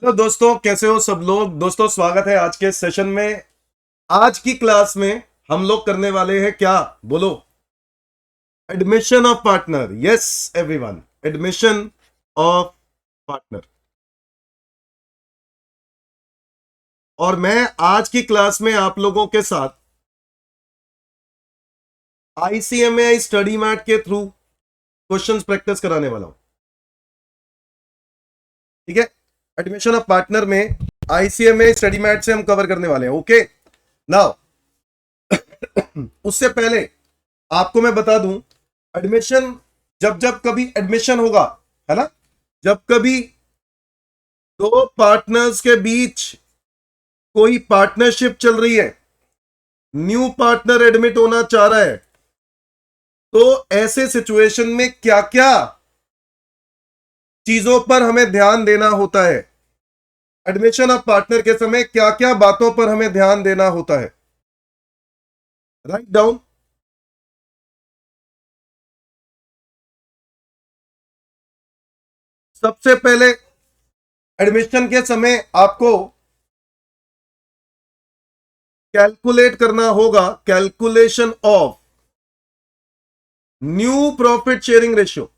Hello दोस्तों, कैसे हो सब लोग। दोस्तों स्वागत है आज के सेशन में। आज की क्लास में हम लोग करने वाले हैं क्या, बोलो? Admission of partner. Yes everyone, admission of partner. और मैं आज की क्लास में आप लोगों के साथ आईसीएमए स्टडी मैट के थ्रू क्वेश्चंस प्रैक्टिस कराने वाला हूं। ठीक है, एडमिशन ऑफ पार्टनर में आईसीएमए स्टडी मैट से हम कवर करने वाले हैं। ओके नाउ उससे पहले आपको मैं बता दूं, एडमिशन जब जब कभी एडमिशन होगा, है ना, जब कभी दो पार्टनर्स के बीच कोई पार्टनरशिप चल रही है, न्यू पार्टनर एडमिट होना चाह रहा है, तो ऐसे सिचुएशन में क्या क्या चीजों पर हमें ध्यान देना होता है, एडमिशन ऑफ पार्टनर के समय क्या क्या बातों पर हमें ध्यान देना होता है। Write down. सबसे पहले एडमिशन के समय आपको कैलकुलेट करना होगा calculation of new profit sharing ratio.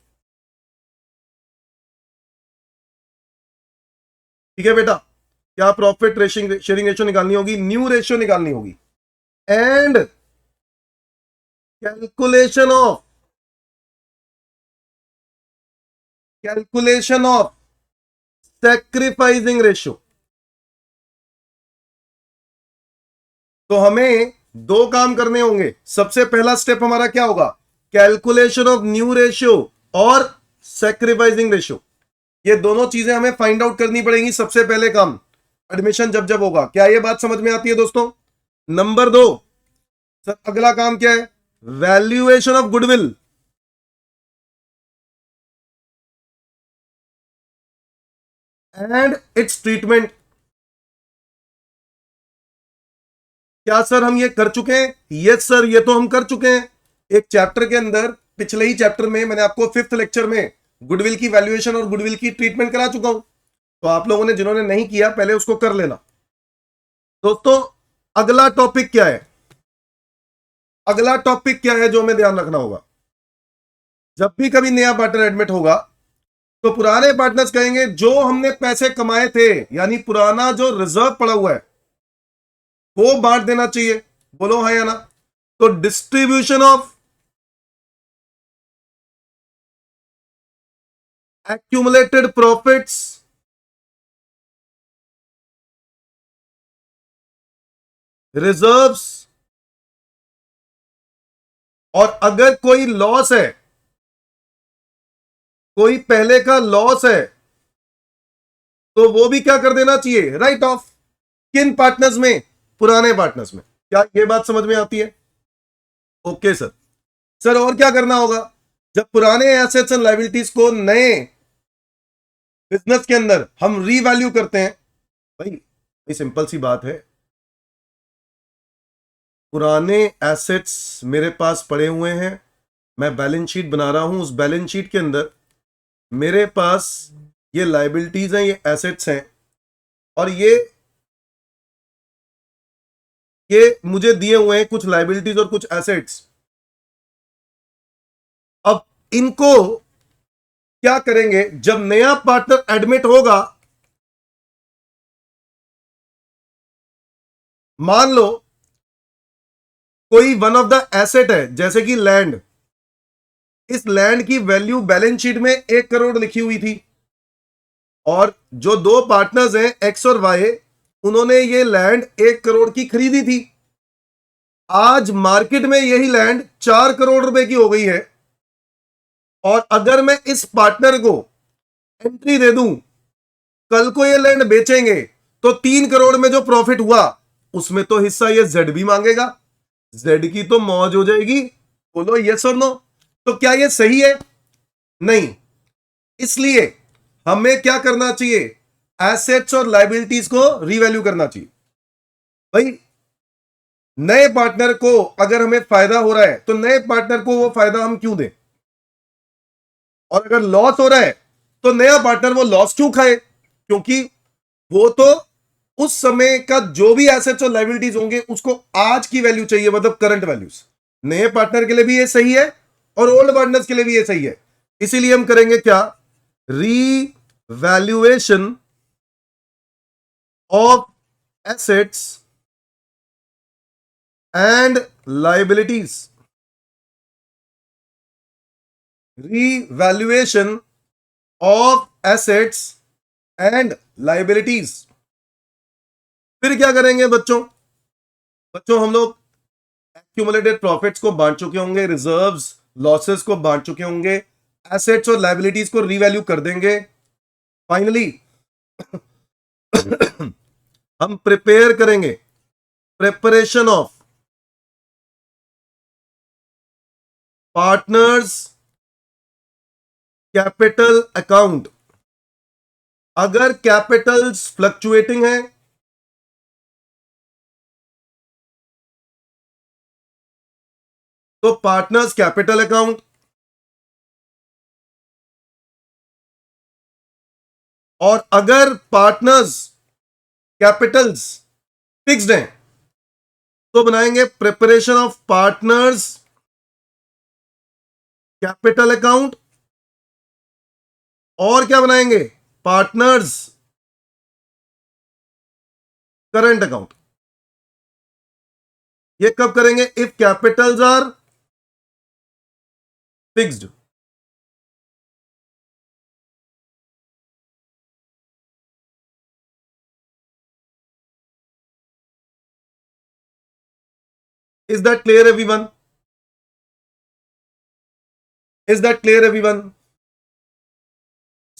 ठीक है बेटा, क्या प्रॉफिट शेयरिंग रेशियो निकालनी होगी, न्यू रेशियो निकालनी होगी। And calculation of sacrificing ratio. तो हमें दो काम करने होंगे। सबसे पहला स्टेप हमारा क्या होगा, कैलकुलेशन ऑफ न्यू रेशियो और सैक्रिफाइसिंग रेशियो। ये दोनों चीजें हमें फाइंड आउट करनी पड़ेंगी सबसे पहले काम, एडमिशन जब जब होगा। क्या ये बात समझ में आती है दोस्तों? नंबर दो, सर अगला काम क्या है, valuation of goodwill. And it's treatment. क्या सर हम ये कर चुके हैं? यस सर, ये तो हम कर चुके हैं। एक चैप्टर के अंदर, पिछले ही चैप्टर में मैंने आपको 5th लेक्चर में गुडविल की वैल्यूएशन और गुडविल की ट्रीटमेंट करा चुका हूं। तो आप लोगों ने जिन्होंने नहीं किया पहले उसको कर लेना। दोस्तों अगला टॉपिक क्या है, अगला टॉपिक क्या है जो हमें ध्यान रखना होगा? जब भी कभी नया पार्टनर एडमिट होगा तो पुराने पार्टनर्स कहेंगे जो हमने पैसे कमाए थे, यानी पुराना जो रिजर्व पड़ा हुआ है वो बांट देना चाहिए। बोलो हाँ या ना। तो distribution of accumulated profits, reserves, और अगर कोई लॉस है, कोई पहले का लॉस है, तो वो भी क्या कर देना चाहिए, राइट ऑफ। किन पार्टनर्स में? पुराने पार्टनर्स में। क्या ये बात समझ में आती है? Okay sir. सर और क्या करना होगा, जब पुराने एसेट्स एंड लायबिलिटीज को नए बिजनेस के अंदर हम रीवैल्यू करते हैं, भाई ये सिंपल सी बात है, पुराने एसेट्स मेरे पास पड़े हुए हैं, मैं बैलेंस शीट बना रहा हूं, उस बैलेंस शीट के अंदर मेरे पास ये लायबिलिटीज हैं, ये एसेट्स हैं, और ये मुझे दिए हुए हैं कुछ लायबिलिटीज और कुछ एसेट्स। अब इनको क्या करेंगे, जब नया पार्टनर एडमिट होगा, मान लो कोई वन ऑफ द एसेट है जैसे कि लैंड, इस लैंड की वैल्यू बैलेंस शीट में 1 करोड़ लिखी हुई थी, और जो दो पार्टनर्स हैं एक्स और वाई, उन्होंने ये लैंड 1 करोड़ की खरीदी थी। आज मार्केट में यही लैंड 4 करोड़ रुपए की हो गई है, और अगर मैं इस पार्टनर को एंट्री दे दूं, कल को ये लैंड बेचेंगे तो 3 करोड़ में जो प्रॉफिट हुआ उसमें तो हिस्सा ये जेड भी मांगेगा, जेड की तो मौज हो जाएगी। बोलो यस और नो। तो क्या ये सही है? नहीं। इसलिए हमें क्या करना चाहिए, एसेट्स और लायबिलिटीज को रीवैल्यू करना चाहिए। भाई नए पार्टनर को अगर हमें फायदा हो रहा है तो नए पार्टनर को वो फायदा हम क्यों दें, और अगर लॉस हो रहा है तो नया पार्टनर वो लॉस क्यों खाए? क्योंकि वो तो उस समय का जो भी एसेट्स और लायबिलिटीज होंगे उसको आज की वैल्यू चाहिए, मतलब करंट वैल्यूज। नए पार्टनर के लिए भी ये सही है और ओल्ड पार्टनर्स के लिए भी ये सही है। इसीलिए हम करेंगे क्या, revaluation of assets and liabilities. Revaluation of assets and liabilities. फिर क्या करेंगे बच्चों, बच्चों हम लोग एक्यूमुलेटेड प्रॉफिट्स को बांट चुके होंगे, रिजर्व्स लॉसेस को बांट चुके होंगे, एसेट्स और लायबिलिटीज को रीवैल्यू कर देंगे। फाइनली हम प्रिपेयर करेंगे preparation of partners capital account. अगर कैपिटल्स फ्लक्चुएटिंग है तो पार्टनर्स कैपिटल अकाउंट, और अगर पार्टनर्स कैपिटल्स फिक्स्ड हैं तो बनाएंगे preparation of partners capital account, और क्या बनाएंगे, पार्टनर्स करंट अकाउंट। ये कब करेंगे, if capitals are fixed. Is that clear everyone, is that clear everyone.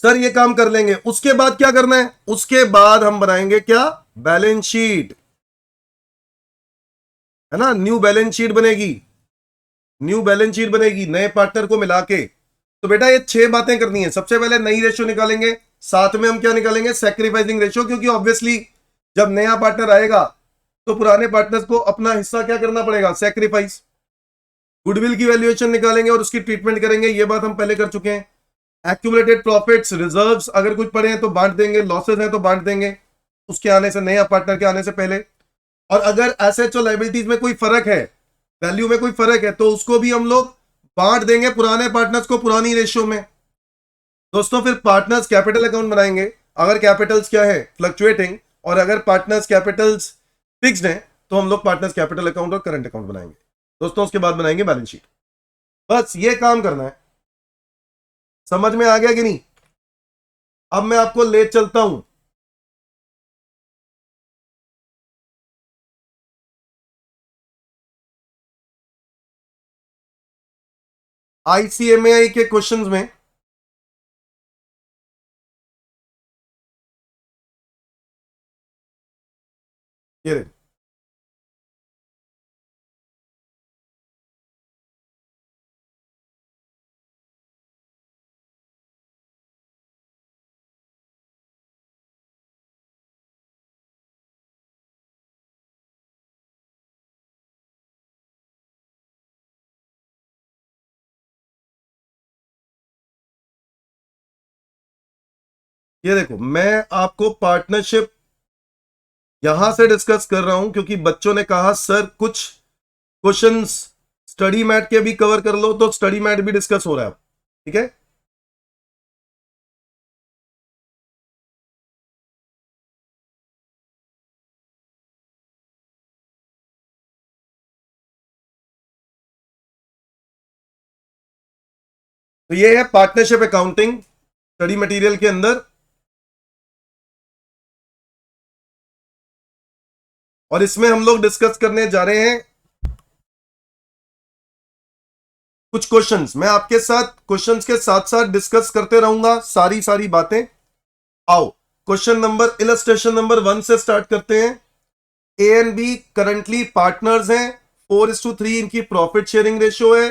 Sir ये काम कर लेंगे, उसके बाद क्या करना है, उसके बाद हम बनाएंगे क्या, बैलेंस शीट, है ना, न्यू बैलेंस शीट बनेगी, न्यू बैलेंस शीट बनेगी नए पार्टनर को मिला के। तो बेटा ये 6 बातें करनी है। सबसे पहले नई रेशियो निकालेंगे, साथ में हम क्या निकालेंगे, सैक्रिफाइसिंग रेशियो, क्योंकि ऑब्वियसली जब नया पार्टनर आएगा तो पुराने पार्टनर्स को अपना हिस्सा क्या करना पड़ेगा, सैक्रिफाइस। गुडविल की वैल्यूएशन निकालेंगे और उसकी ट्रीटमेंट करेंगे, ये बात हम पहले कर चुके हैं। एक्यूमुलेटेड प्रॉफिट्स रिजर्व्स अगर कुछ पड़े हैं तो बांट देंगे, लॉसेस हैं तो बांट देंगे उसके आने से, नया पार्टनर के आने से पहले। और अगर एसेट्स और लायबिलिटीज में कोई फर्क है, वैल्यू में कोई फर्क है, तो उसको भी हम लोग बांट देंगे पुराने पार्टनर्स को पुरानी रेशियो में। दोस्तों फिर पार्टनर्स कैपिटल अकाउंट बनाएंगे, अगर कैपिटल्स क्या है, फ्लक्चुएटिंग, और अगर पार्टनर्स कैपिटल्स फिक्स्ड हैं तो हम लोग पार्टनर्स कैपिटल अकाउंट और करंट अकाउंट बनाएंगे। दोस्तों उसके बाद बनाएंगे बैलेंस शीट। बस ये काम करना है। समझ में आ गया कि नहीं। अब मैं आपको ले चलता हूं आईसीएमएआई के क्वेश्चंस में। ये देखो, ये देखो, मैं आपको पार्टनरशिप यहां से डिस्कस कर रहा हूं क्योंकि बच्चों ने कहा सर कुछ क्वेश्चंस स्टडी मैट के भी कवर कर लो, तो स्टडी मैट भी डिस्कस हो रहा है। ठीक है, तो ये है पार्टनरशिप अकाउंटिंग स्टडी मटेरियल के अंदर, और इसमें हम लोग डिस्कस करने जा रहे हैं कुछ क्वेश्चंस। मैं आपके साथ क्वेश्चंस के साथ साथ डिस्कस करते रहूंगा सारी सारी बातें। आओ क्वेश्चन नंबर, इलस्ट्रेशन नंबर 1 से स्टार्ट करते हैं। A and B currently partners हैं, 4:3 इनकी प्रॉफिट शेयरिंग रेशियो है।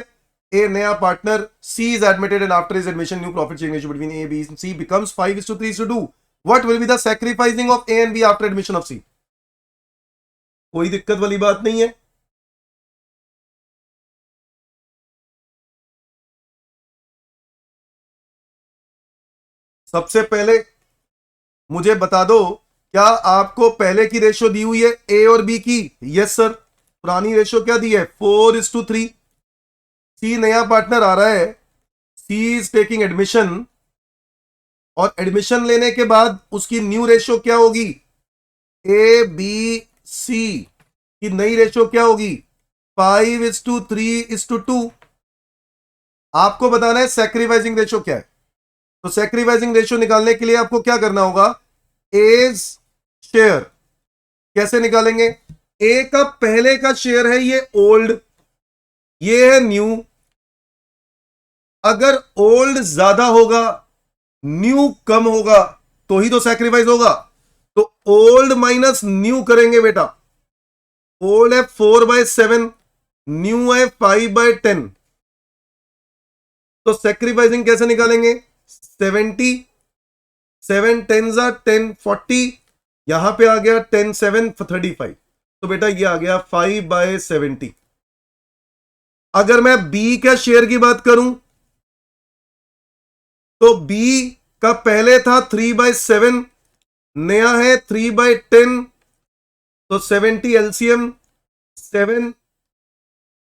ए नया partner, C is admitted and after his admission new profit sharing ratio between A B C becomes 5:3:2। What will be the sacrificing of A and B after admission of C. कोई दिक्कत वाली बात नहीं है। सबसे पहले मुझे बता दो क्या आपको पहले की रेशियो दी हुई है ए और बी की? Yes sir. पुरानी रेशियो क्या दी है? 4:3। सी नया पार्टनर आ रहा है, सी इज टेकिंग एडमिशन, और एडमिशन लेने के बाद उसकी न्यू रेशियो क्या होगी? ए बी सी की नई रेशियो क्या होगी? 5:3:2। आपको बताना है सैक्रिफाइसिंग रेशियो क्या है। तो सैक्रिफाइसिंग रेशियो निकालने के लिए आपको क्या करना होगा? एज शेयर कैसे निकालेंगे? ए का पहले का शेयर है ये ओल्ड, ये है न्यू। अगर ओल्ड ज्यादा होगा, न्यू कम होगा, तो ही तो सैक्रिफाइस होगा। तो ओल्ड माइनस न्यू करेंगे बेटा। ओल्ड है 4/7, न्यू है 5/10। तो सैक्रिफाइसिंग कैसे निकालेंगे? 70, 7 10 40, यहां पे आ गया 10 7 35। तो बेटा ये आ गया 5/70। अगर मैं बी का शेयर की बात करूं, तो बी का पहले था 3/7, नया है 3/10। तो 70 एलसीएम 7,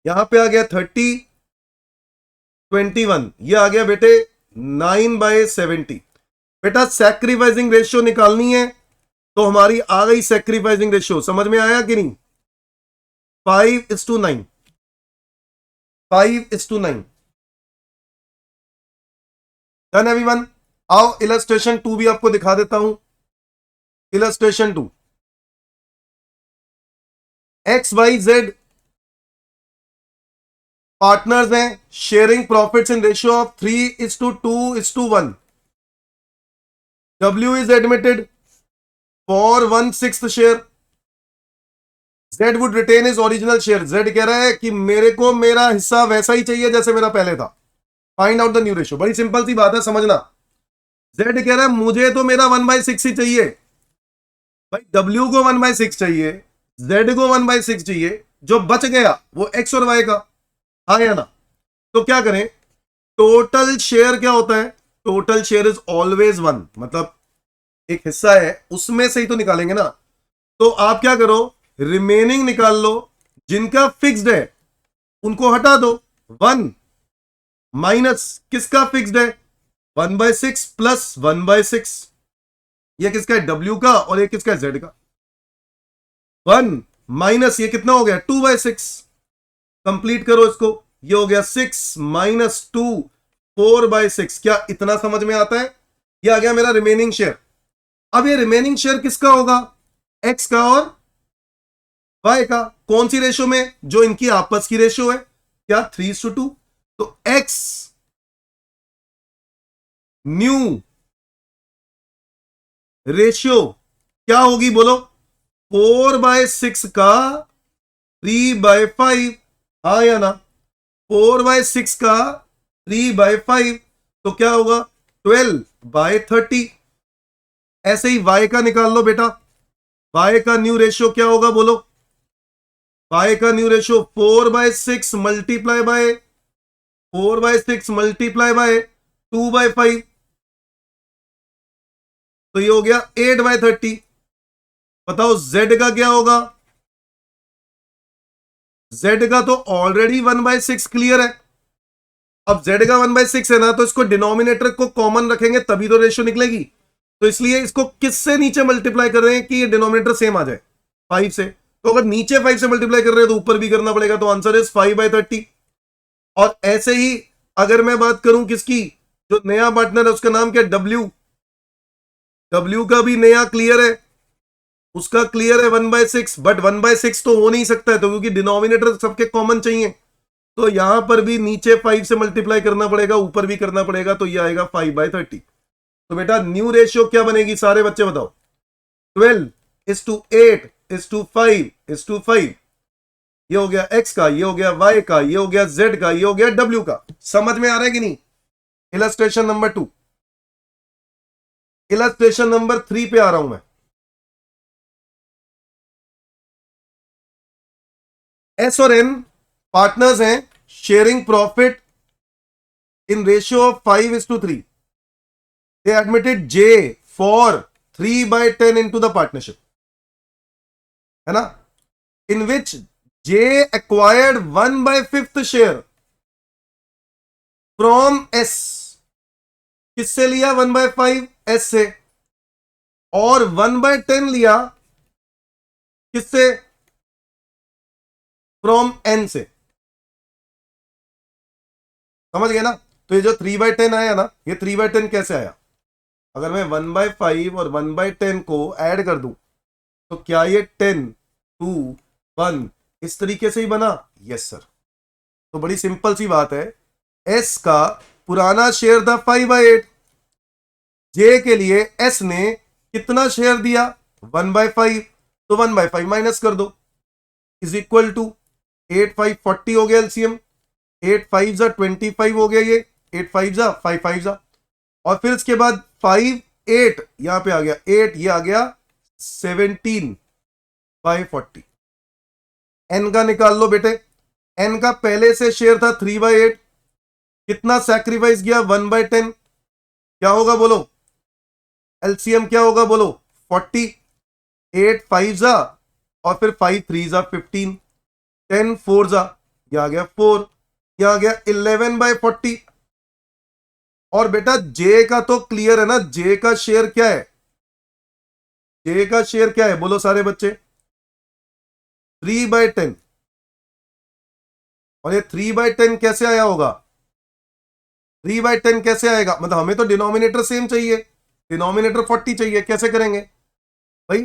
यहां पे आ गया 30, 21, ये आ गया बेटे 9/70। बेटा सैक्रिफाइसिंग रेशियो निकालनी है, तो हमारी आ गई सैक्रिफाइसिंग रेशियो। समझ में आया कि नहीं? 5:9, 5:9। Done everyone. आओ इलस्ट्रेशन 2 भी आपको दिखा देता हूं। इलस्ट्रेशन 2, XYZ पार्टनर्स हैं, sharing profits in ratio of 3:2:1। W is admitted for 1/6 share. Z would retain his original share। Z कह रहा है कि मेरे को मेरा हिस्सा वैसा ही चाहिए जैसे मेरा पहले था। Find out the new ratio. बड़ी सिंपल सी बात है, समझना। Z कह रहा है मुझे तो मेरा 1/6 ही चाहिए। भाई W को 1/6 चाहिए, Z को 1/6 चाहिए, जो बच गया वो X और Y का। हाँ या ना? तो क्या करें? टोटल शेयर क्या होता है? Total share is always 1। मतलब एक हिस्सा है उसमें से ही तो निकालेंगे ना। तो आप क्या करो, रिमेनिंग निकाल लो। जिनका फिक्स्ड है उनको हटा दो। 1 माइनस किसका फिक्स्ड है? 1/6 प्लस 1/6। ये किसका है? W का। और ये किसका है? Z का। 1 माइनस ये कितना हो गया? 2/6। कंप्लीट करो इसको। ये हो गया 6 माइनस 2, 4/6। क्या इतना समझ में आता है? ये आ गया मेरा रिमेनिंग शेयर। अब ये रिमेनिंग शेयर किसका होगा? X का और Y का। कौन सी रेशियो में? जो इनकी आपस की रेशियो है। क्या? 3:2। तो X न्यू रेशियो क्या होगी बोलो? 4/6 का 3/5। हाँ या ना? 4/6 का 3/5, तो क्या होगा? 12/30। ऐसे ही Y का निकाल लो बेटा। Y का न्यू रेशियो क्या होगा बोलो? Y का new ratio 4/6 multiply by 4/6 multiply by 2/5, तो ये हो गया 8/30। बताओ Z का क्या होगा? Z का तो ऑलरेडी 1/6 क्लियर है। अब Z का 1/6 है ना, तो इसको डिनोमिनेटर को कॉमन रखेंगे तभी तो रेशियो निकलेगी। तो इसलिए इसको किससे नीचे मल्टीप्लाई कर रहे हैं कि ये डिनोमिनेटर सेम आ जाए? 5 से। तो अगर नीचे 5 से मल्टीप्लाई कर रहे हैं तो ऊपर भी करना पड़ेगा। तो आंसर इज 5/30। और ऐसे ही अगर मैं बात करूं किसकी, जो नया पार्टनर है उसका नाम क्या? W का भी नया क्लियर है, उसका क्लियर है 1/6। बट 1/6 तो हो नहीं सकता है, तो क्योंकि डिनोमिनेटर सबके कॉमन चाहिए। तो यहां पर भी नीचे 5 से मल्टीप्लाई करना पड़ेगा, ऊपर भी करना पड़ेगा, तो ये आएगा 5/30। तो बेटा न्यू रेशियो क्या बनेगी? सारे बच्चे बताओ। 12:8:5:5। ये हो गया X का, ये हो गया Y का, ये हो गया Z का, ये हो गया W का। समझ में आ रहा है कि नहीं? Illustration number 2। इलस्ट्रेशन नंबर 3 पे आ रहा हूं मैं। S और N पार्टनर्स हैं, sharing profit in ratio of 5:3। They admitted J for 3/10 into the partnership, है ना, in which J acquired 1/5 share from S. किससे लिया 1/5? S से। और 1/10 लिया किससे? फ्रॉम N से। समझ गए ना? तो ये जो 3/10 आया ना, ये 3/10 कैसे आया? अगर मैं 1/5 और 1/10 को ऐड कर दूं तो क्या ये 10, 2, 1 इस तरीके से ही बना? Yes sir. तो बड़ी सिंपल सी बात है, एस का पुराना शेयर था 5/8, जे के लिए एस ने कितना शेयर दिया? 1/5, तो 1/5 माइनस कर दो, इज इक्वल टू 8 5 40 हो गया एलसीएम, 8 5 जा 25 हो गया, ये 8 5 जा 5 5 जा, और फिर इसके बाद 5 8 यहां पे आ गया 8, ये आ गया 17/40। एन का निकाल लो बेटे, एन का पहले से शेयर था 3/8, कितना सैक्रिफाइस किया? 1/10, क्या होगा बोलो? एलसीएम क्या होगा बोलो? 40, 8 5 जा और फिर 5 3 जा 15, 10 4 जा, यह आ गया 4, यह आ गया 11/40। और बेटा जे का तो क्लियर है ना, जे का शेयर क्या है? जे का शेयर क्या है बोलो सारे बच्चे? 3/10। और ये 3/10 कैसे आया होगा? 3/10 कैसे आएगा? मतलब हमें तो डिनोमिनेटर सेम चाहिए, डिनोमिनेटर 40 चाहिए, कैसे करेंगे भाई?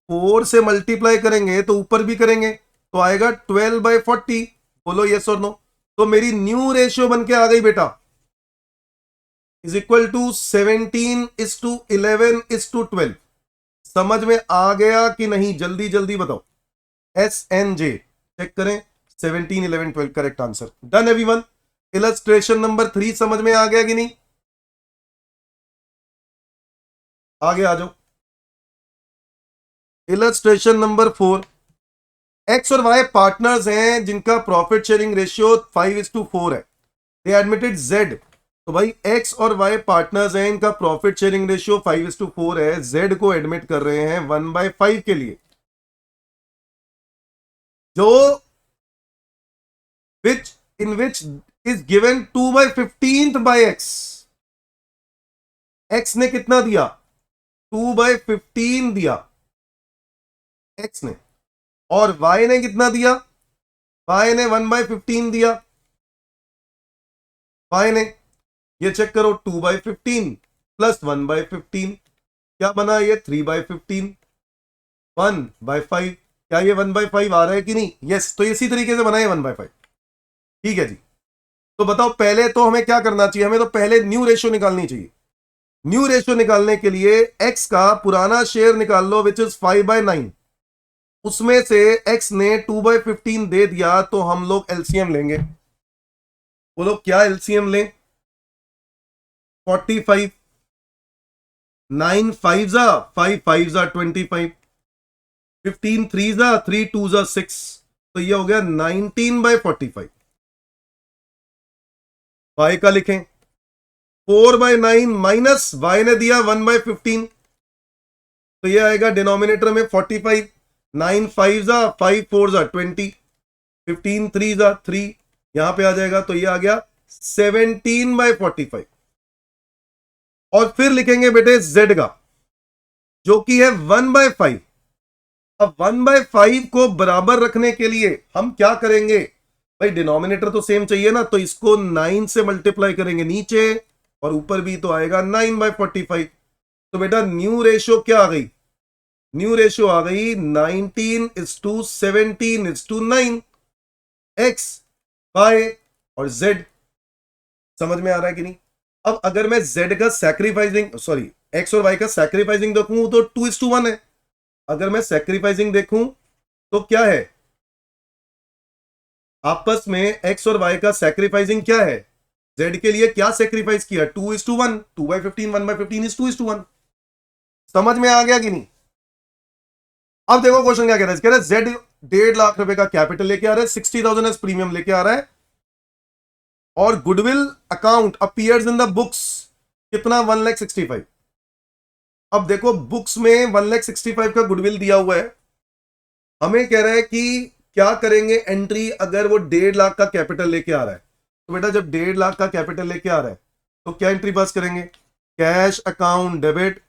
4 से मल्टीप्लाई करेंगे तो ऊपर भी करेंगे तो आएगा 12/40। बोलो यस और नो। तो मेरी न्यू रेशियो बन के आ गई बेटा, इज इक्वल टू 17:11:12। समझ में आ गया कि नहीं? जल्दी जल्दी बताओ। SNJ चेक करें, 17 11 12 correct answer. Done everyone. Illustration number 3 समझ में आ गया कि नहीं? आगे आ जाओ। इलस्ट्रेशन नंबर 4, एक्स और वाई पार्टनर्स हैं जिनका प्रॉफिट शेयरिंग रेशियो 5:4 है। दे एडमिटेड जेड। तो भाई एक्स और वाई पार्टनर्स हैं, इनका प्रॉफिट शेयरिंग रेशियो 5:4 है, जेड को एडमिट कर रहे हैं 1/5 के लिए, जो which in which is given 2/15 by x. x ने कितना दिया? 2/15 दिया x ने, और y ने कितना दिया? y ने 1/15 दिया। y ने, ये चेक करो, 2/15 प्लस 1/15 क्या बना? ये 3/15, 1/5। क्या ये 1/5 आ रहा है कि नहीं? यस। तो इसी तरीके से बना है 1/5। ठीक है जी। तो बताओ पहले तो हमें क्या करना चाहिए? हमें तो पहले न्यू रेशियो निकालनी चाहिए। न्यू रेशियो निकालने के लिए x का पुराना शेयर निकाल लो, विच इज 5/9। उसमें से x ने 2/15 दे दिया, तो हम लोग एलसीएम लेंगे। बोलो क्या एलसीएम लें? 45, 9 5 जा 5 5 जा 25, 15 3 जा 3 2 जा 6, तो यह हो गया 19/45। y का लिखें 4/9 माइनस y ने दिया 1/15, तो ये आएगा डिनोमिनेटर में 45, 9 5 जा 5 4 जा 20, 15 3 जा 3, यहां पे आ जाएगा, तो ये आ गया 17/45। और फिर लिखेंगे बेटे z का, जो कि है 1/5। अब 1/5 को बराबर रखने के लिए हम क्या करेंगे भाई? डिनोमिनेटर तो सेम चाहिए ना, तो इसको 9 से मल्टीप्लाई करेंगे नीचे, और ऊपर भी तो आएगा 9/45। तो बेटा न्यू रेशियो क्या आ गई? न्यू रेशियो आ गई 19:17:9। एक्स, वाई और जेड। समझ में आ रहा है कि नहीं? अब अगर मैं जेड का सैक्रिफाइसिंग, सॉरी एक्स और वाई का सैक्रिफाइसिंग देखूं तो 2:1 है। अगर मैं सैक्रिफाइसिंग देखूं तो क्या है आपस में? एक्स और वाई का सैक्रिफाइसिंग क्या है? जेड के लिए क्या सैक्रिफाइस किया? 2:1, 2/15, 1/15 इज 2:1। समझ में आ गया कि नहीं? अब देखो क्वेश्चन क्या कह रहा है। कह रहा है जेड 1.5 लाख रुपए का कैपिटल लेके आ रहा है, 60,000 एज प्रीमियम लेके आ रहा है, और goodwill account appears in the books कितना? 1,65,000। अब देखो बुक्स में 1,65,000 का गुडविल दिया हुआ है, हमें कह रहा है कि क्या करेंगे एंट्री अगर वो 1.5 लाख का कैपिटल लेके आ रहा है। तो बेटा जब 1.5 लाख का कैपिटल लेके आ रहा है तो क्या एंट्री पास करेंगे, कैश अकाउंट डेबिट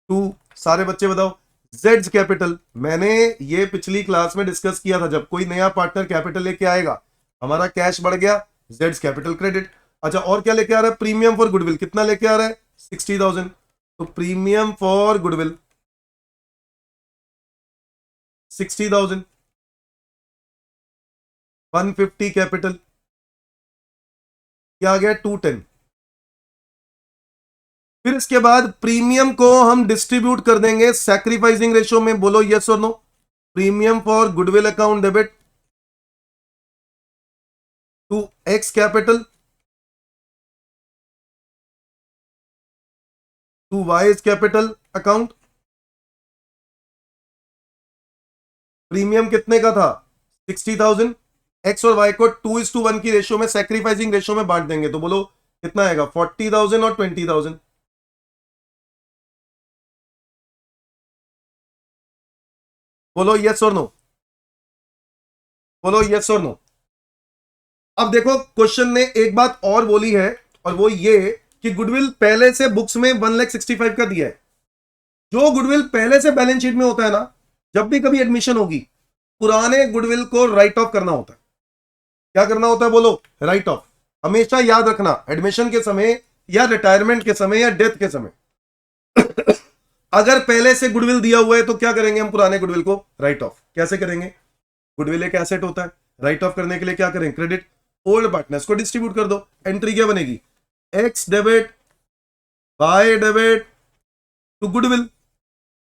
टू, सारे बच्चे बताओ, जेड्स कैपिटल। मैंने ये पिछली क्लास में डिस्कस किया था, जब कोई नया पार्टनर कैपिटल लेके आएगा, हमारा कैश बढ़ गया, जेड्स कैपिटल क्रेडिट। अच्छा और क्या लेके आ रहा है, प्रीमियम फॉर गुडविल, कितना लेके आ रहा है 60,000, तो प्रीमियम फॉर गुडविल 60,000, 150 कैपिटल, क्या आ गया 210। फिर इसके बाद प्रीमियम को हम डिस्ट्रीब्यूट कर देंगे सैक्रिफाइसिंग रेशियो में, बोलो यस और no. Premium for goodwill account debit to x capital to Y capital account. Premium कितने का था 60,000, एक्स और वाई को 2:1 की रेशियो में, सैक्रिफाइसिंग रेशियो में बांट देंगे, तो बोलो कितना आएगा 40,000 और 20,000। बोलो यस और नो, बोलो यस और नो। अब देखो क्वेश्चन ने एक बात और बोली है, और वो ये कि गुडविल पहले से बुक्स में 1,65,000 का दिया है। जो गुडविल पहले से बैलेंस शीट में होता है ना, जब भी कभी एडमिशन होगी, पुराने गुडविल को राइट ऑफ करना होता है। क्या करना होता है बोलो, राइट ऑफ। हमेशा याद रखना, एडमिशन के समय या रिटायरमेंट के समय या डेथ के समय अगर पहले से गुडविल दिया हुआ है तो क्या करेंगे हम, पुराने गुडविल को राइट ऑफ। कैसे करेंगे, गुडविल एक एसेट होता है, राइट ऑफ करने के लिए क्या करें, क्रेडिट ओल्ड पार्टनर्स को डिस्ट्रीब्यूट कर दो। एंट्री क्या बनेगी, x debit y debit to goodwill.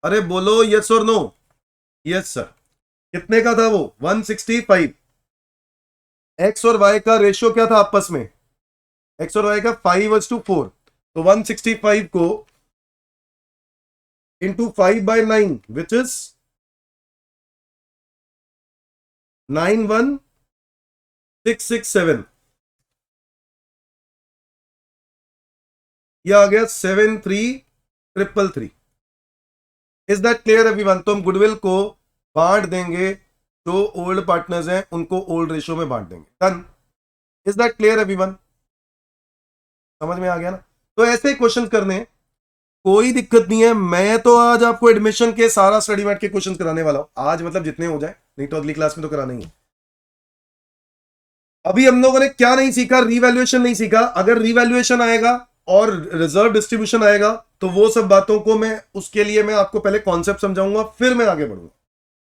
अरे बोलो यस और नो, यस सर। कितने का था वो 165, एक्स और वाई का रेशियो क्या था आपस में, एक्स और वाई का 5:4, तो 165 को इंटू 5/9 विच इज 91667, यह आ गया 7333। Is that clear everyone. तो हम गुडविल को बांट देंगे, जो ओल्ड पार्टनर्स हैं उनको ओल्ड रेशियो में बांट देंगे, done. Is that clear everyone, समझ में आ गया ना। तो ऐसे क्वेश्चन करने कोई दिक्कत नहीं है। मैं तो आज आपको एडमिशन के सारा स्टडी मैट के क्वेश्चन कराने वाला हूं आज, मतलब जितने हो जाए, नहीं तो अगली क्लास में तो कराना ही है। अभी हम लोगों ने क्या नहीं सीखा, रिवैल्यूएशन नहीं सीखा। अगर रिवैल्यूएशन आएगा और रिजर्व डिस्ट्रीब्यूशन आएगा तो वो सब बातों को मैं, उसके लिए मैं आपको पहले कॉन्सेप्ट समझाऊंगा, फिर मैं आगे बढ़ूंगा।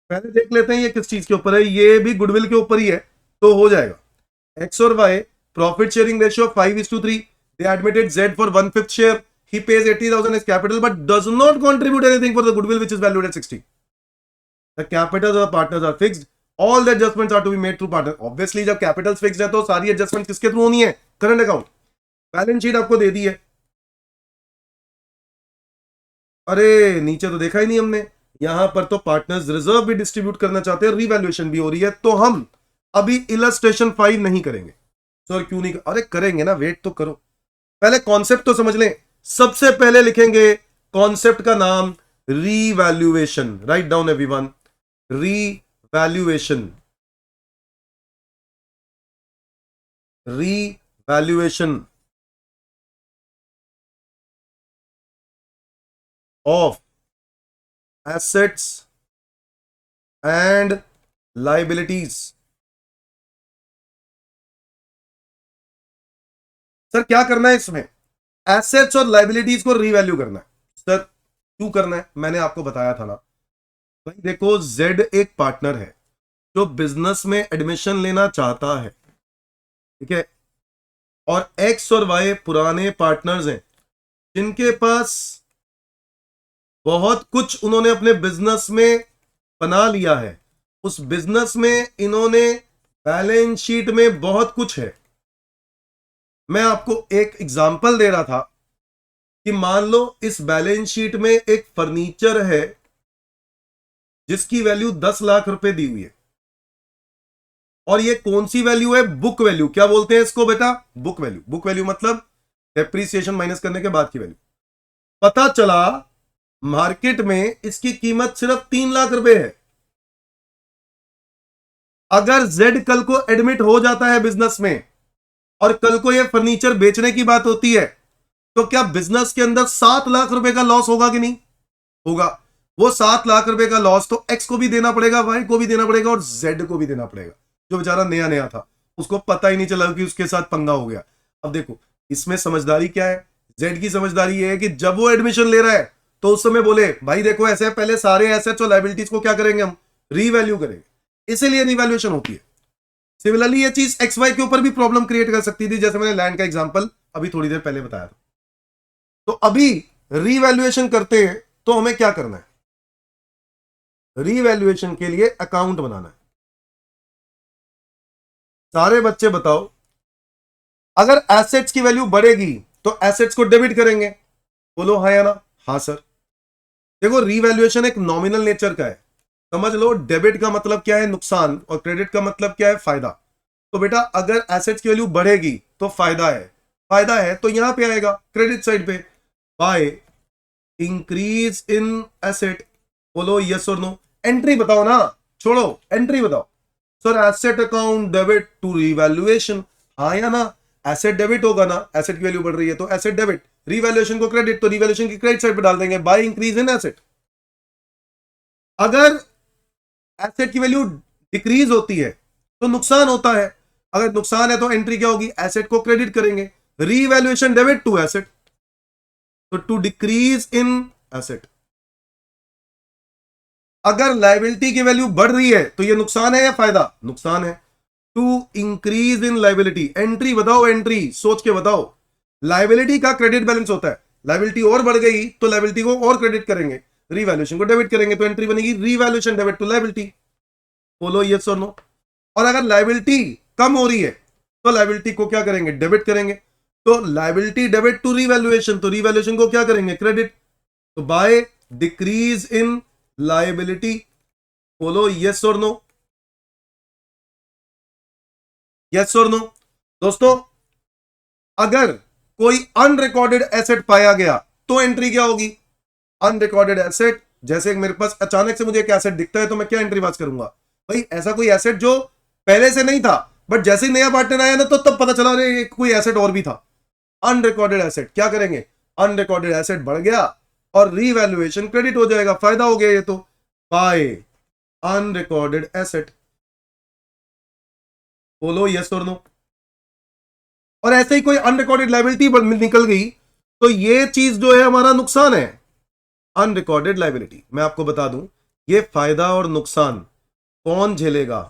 पहले देख लेते हैं ये किस चीज के ऊपर है, ये भी गुडविल के ऊपर ही है, तो हो जाएगा। एक्स और y profit sharing ratio 5:3, they admitted z for 1/5 share, he pays 80,000 as capital but does not contribute anything for the goodwill which is valued at 60. The capitals of the partners are fixed, all the adjustments are to be made through partner। obviously जब capitals fixed है तो सारी adjustment किसके through होनी है, current account. Balance sheet आपको दे दी है, अरे नीचे तो देखा ही नहीं हमने, यहां पर तो पार्टनर्स रिजर्व भी डिस्ट्रीब्यूट करना चाहते हैं, रिवैल्यूएशन भी हो रही है, तो हम अभी इलस्ट्रेशन 5 नहीं करेंगे। सर क्यों नहीं, अरे करेंगे ना, वेट तो करो, पहले कॉन्सेप्ट तो समझ लें। सबसे पहले लिखेंगे कॉन्सेप्ट का नाम revaluation, write down everyone, revaluation, revaluation of assets and liabilities. Sir क्या करना है इसमें, एसेट्स और लाइबिलिटीज को रीवैल्यू करना है। सर क्यों करना है, मैंने आपको बताया था ना भाई, देखो जेड एक पार्टनर है जो बिजनेस में एडमिशन लेना चाहता है, ठीक है, और एक्स और वाई पुराने पार्टनर्स हैं जिनके पास बहुत कुछ उन्होंने अपने बिजनेस में बना लिया है, उस बिजनेस में इन्होंने बैलेंस शीट में बहुत कुछ है। मैं आपको एक एग्जांपल दे रहा था कि मान लो इस बैलेंस शीट में एक फर्नीचर है जिसकी वैल्यू 10 लाख रुपए दी हुई है, और ये कौन सी वैल्यू है, बुक वैल्यू। क्या बोलते हैं इसको बेटा, बुक वैल्यू। बुक वैल्यू मतलब डेप्रीसिएशन माइनस करने के बाद की वैल्यू। पता चला मार्केट में इसकी कीमत सिर्फ 3 लाख रुपए है। अगर जेड कल को एडमिट हो जाता है बिजनेस में और कल को यह फर्नीचर बेचने की बात होती है, तो क्या बिजनेस के अंदर 7 लाख रुपए का लॉस होगा कि नहीं होगा? वो 7 लाख रुपए का लॉस तो एक्स को भी देना पड़ेगा, वाई को भी देना पड़ेगा और जेड को भी देना पड़ेगा, जो बेचारा नया नया था, उसको पता ही नहीं चला कि उसके साथ पंगा हो गया। अब देखो इसमें समझदारी क्या है? जेड की समझदारी ये है कि जब वो एडमिशन ले रहा है तो उस समय बोले भाई देखो ऐसे पहले सारे एसेट्स और लायबिलिटीज को क्या करेंगे, हम रीवैल्यू करेंगे, इसीलिए रीवैल्यूएशन होती है। सिमिलरली ये चीज एक्स वाई के ऊपर भी प्रॉब्लम क्रिएट कर सकती थी, जैसे मैंने लैंड का एग्जांपल अभी थोड़ी देर पहले बताया था। तो अभी रीवैल्यूएशन करते हैं तो हमें क्या करना है? रीवैल्यूएशन के लिए अकाउंट बनाना है। सारे बच्चे बताओ, अगर एसेट्स की वैल्यू बढ़ेगी तो एसेट्स को डेबिट करेंगे, बोलो हाँ या ना? हाँ सर। देखो रीवैल्यूएशन एक नॉमिनल नेचर का है, समझ लो। डेबिट का मतलब क्या है? नुकसान, और क्रेडिट का मतलब क्या है? फायदा। तो बेटा अगर एसेट्स की वैल्यू बढ़ेगी तो फायदा है, फायदा है तो यहां पे आएगा क्रेडिट साइड पे, बाय इंक्रीज इन एसेट। बोलो यस और नो, एंट्री बताओ ना, छोड़ो एंट्री बताओ। Sir asset account debit to revaluation, हाँ या ना? एसेट डेबिट होगा ना, एसेट की वैल्यू बढ़ रही है तो एसेट डेबिट, रीवैल्यूएशन को क्रेडिट तो रीवैल्यूएशन की क्रेडिट साइड पे डाल देंगे, बाय इंक्रीज इन एसेट। अगर एसेट की वैल्यू डिक्रीज होती है तो नुकसान होता है, अगर नुकसान है तो एंट्री क्या होगी? एसेट को क्रेडिट करेंगे, रीवैल्यूएशन डेबिट टू एसेट, तो टू डिक्रीज इन एसेट। अगर लायबिलिटी की वैल्यू बढ़ रही है तो ये नुकसान है या फायदा? नुकसान है, to increase in liability. Entry बताओ, एंट्री सोच के बताओ। लायबिलिटी का क्रेडिट बैलेंस होता है, लायबिलिटी और बढ़ गई तो लायबिलिटी को और क्रेडिट करेंगे, रीवैल्यूएशन को डेबिट करेंगे, तो एंट्री बनेगी रीवैल्यूएशन डेबिट टू लायबिलिटी। बोलो यस और नो। और अगर लायबिलिटी कम हो रही है तो लायबिलिटी को क्या करेंगे? डेबिट करेंगे, तो लायबिलिटी डेबिट टू रीवैल्यूएशन, तो रीवैल्यूएशन को क्या करेंगे? क्रेडिट, तो बाय डिक्रीज इन लायबिलिटी। बोलो यस और नो, यस और नो। दोस्तों अगर कोई अनरिकॉर्डेड एसेट पाया गया तो एंट्री क्या होगी? अनरिकॉर्डेड एसेट, जैसे मेरे पास अचानक से मुझे एक एसेट दिखता है तो मैं क्या एंट्री पास करूंगा? भाई ऐसा कोई एसेट जो पहले से नहीं था बट जैसे ही नया पार्टनर आया ना तो तब पता चला अरे कोई एसेट और भी था। अनरिकॉर्डेड एसेट क्या करेंगे? अनरिकॉर्डेड एसेट बढ़ गया और रीवैल्यूएशन क्रेडिट हो जाएगा, फायदा हो गया ये तो, बाय अनरिकॉर्डेड एसेट। बोलो यस और नो। और ऐसे ही कोई अनरिकॉर्डेड लायबिलिटी निकल गई तो ये चीज जो है हमारा नुकसान है, अनरिकॉर्डेड लायबिलिटी। मैं आपको बता दूं ये फायदा और नुकसान कौन झेलेगा?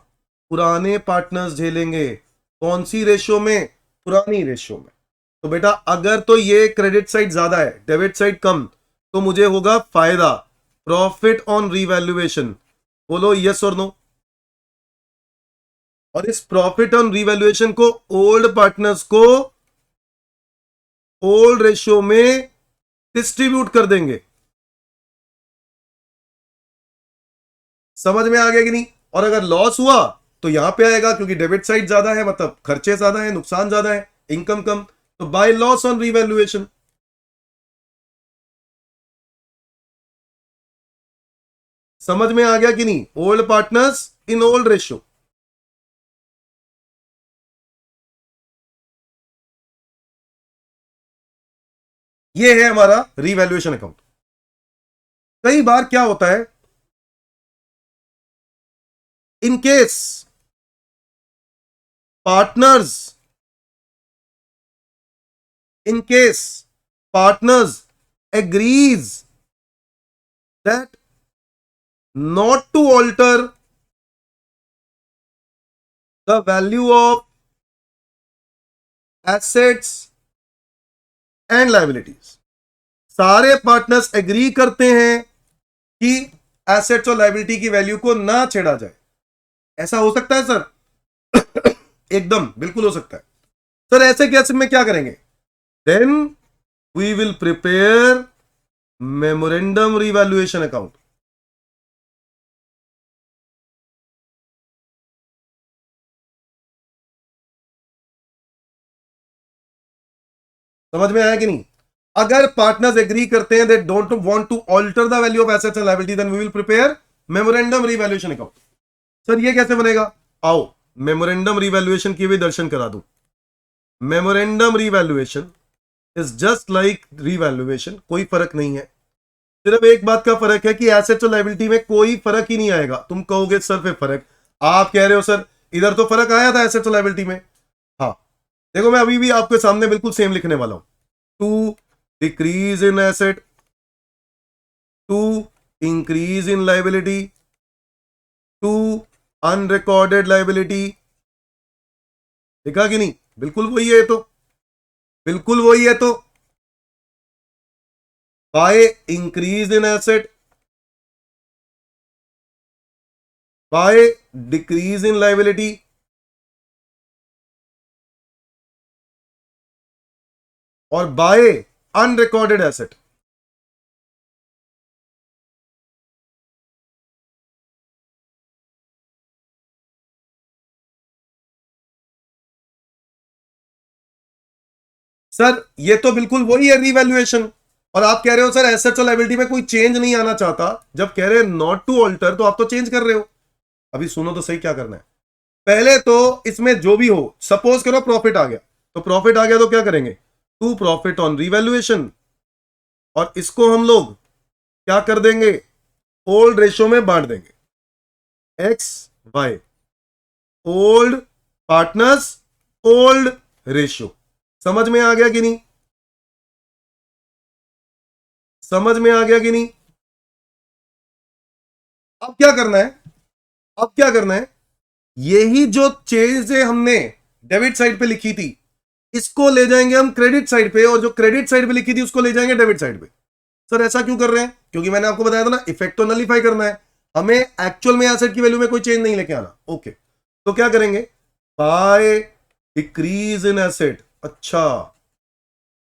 पुराने पार्टनर्स झेलेंगे। कौन सी रेशियो में? पुरानी रेशियो में। तो बेटा अगर तो ये क्रेडिट साइड ज्यादा है, डेबिट साइड कम, तो मुझे होगा फायदा, प्रॉफिट ऑन रीवैल्यूएशन। बोलो यस और नो। और इस प्रॉफिट ऑन रीवैल्यूएशन को ओल्ड पार्टनर्स को ओल्ड रेशियो में डिस्ट्रीब्यूट कर देंगे। समझ में आ गया कि नहीं? और अगर लॉस हुआ तो यहां पे आएगा, क्योंकि डेबिट साइड ज्यादा है मतलब खर्चे ज्यादा है, नुकसान ज्यादा है, इनकम कम, तो बाय लॉस ऑन रीवैल्यूएशन। समझ में आ गया कि नहीं? Old partners in old ratio. ये है हमारा रीवैल्यूएशन अकाउंट। कई बार क्या होता है, in case partners in case partners agrees that not to alter the value of assets and liabilities। सारे पार्टनर्स एग्री करते हैं कि एसेट्स और लाइबिलिटी की वैल्यू को ना छेड़ा जाए। ऐसा हो सकता है सर? एकदम बिल्कुल हो सकता है सर। ऐसे केस में क्या करेंगे? Then we will prepare memorandum revaluation account. समझ में आया कि नहीं? अगर पार्टनर्स एग्री करते हैं, they don't want to alter the value of assets and liability, then we will prepare memorandum revaluation account. Sir ये कैसे बनेगा? आओ मेमोरेंडम रीवैल्यूएशन की भी दर्शन करा दूं। Memorandum revaluation is just like revaluation, कोई फर्क नहीं है। सिर्फ एक बात का फर्क है कि एसेट्स और लायबिलिटी में कोई फर्क ही नहीं आएगा। तुम कहोगे सर पे फर्क, आप कह रहे हो सर इधर तो फर्क आया था एसेट्स और लायबिलिटी में। हाँ देखो मैं अभी भी आपके सामने बिल्कुल सेम लिखने वाला हूं। To decrease in asset, to increase in liability, to unrecorded liability. देखा कि नहीं? बिल्कुल वही है तो, बिल्कुल वही है तो। Bye increase in asset, by decrease in liability, और बाय अनरिकॉर्डेड एसेट। सर ये तो बिल्कुल वही है रीवैल्यूएशन। और आप कह रहे हो सर एसेट्स और लायबिलिटी में कोई चेंज नहीं आना चाहता। जब कह रहे हैं नॉट टू ऑल्टर तो आप तो चेंज कर रहे हो। अभी सुनो तो सही क्या करना है। पहले तो इसमें जो भी हो, सपोज करो प्रॉफिट आ गया, तो प्रॉफिट आ गया तो क्या करेंगे? टू प्रॉफिट ऑन रीवैल्यूएशन, और इसको हम लोग क्या कर देंगे? ओल्ड रेशियो में बांट देंगे। X Y, old partners, old ratio. समझ में आ गया कि नहीं? समझ में आ गया कि नहीं? अब क्या करना है? अब क्या करना है? यही जो चेंजें हमने डेबिट साइड पे लिखी थी, इसको ले जाएंगे हम क्रेडिट साइड पे, और जो क्रेडिट साइड पे लिखी थी उसको ले जाएंगे डेबिट साइड पे। सर ऐसा क्यों कर रहे हैं? क्योंकि मैंने आपको बताया था ना, इफेक्ट तो नलीफाई करना है हमें, एक्चुअल में एसेट की वैल्यू में कोई चेंज नहीं लेके आना। ओके, तो क्या करेंगे? बाय डिक्रीज इन एसेट, अच्छा,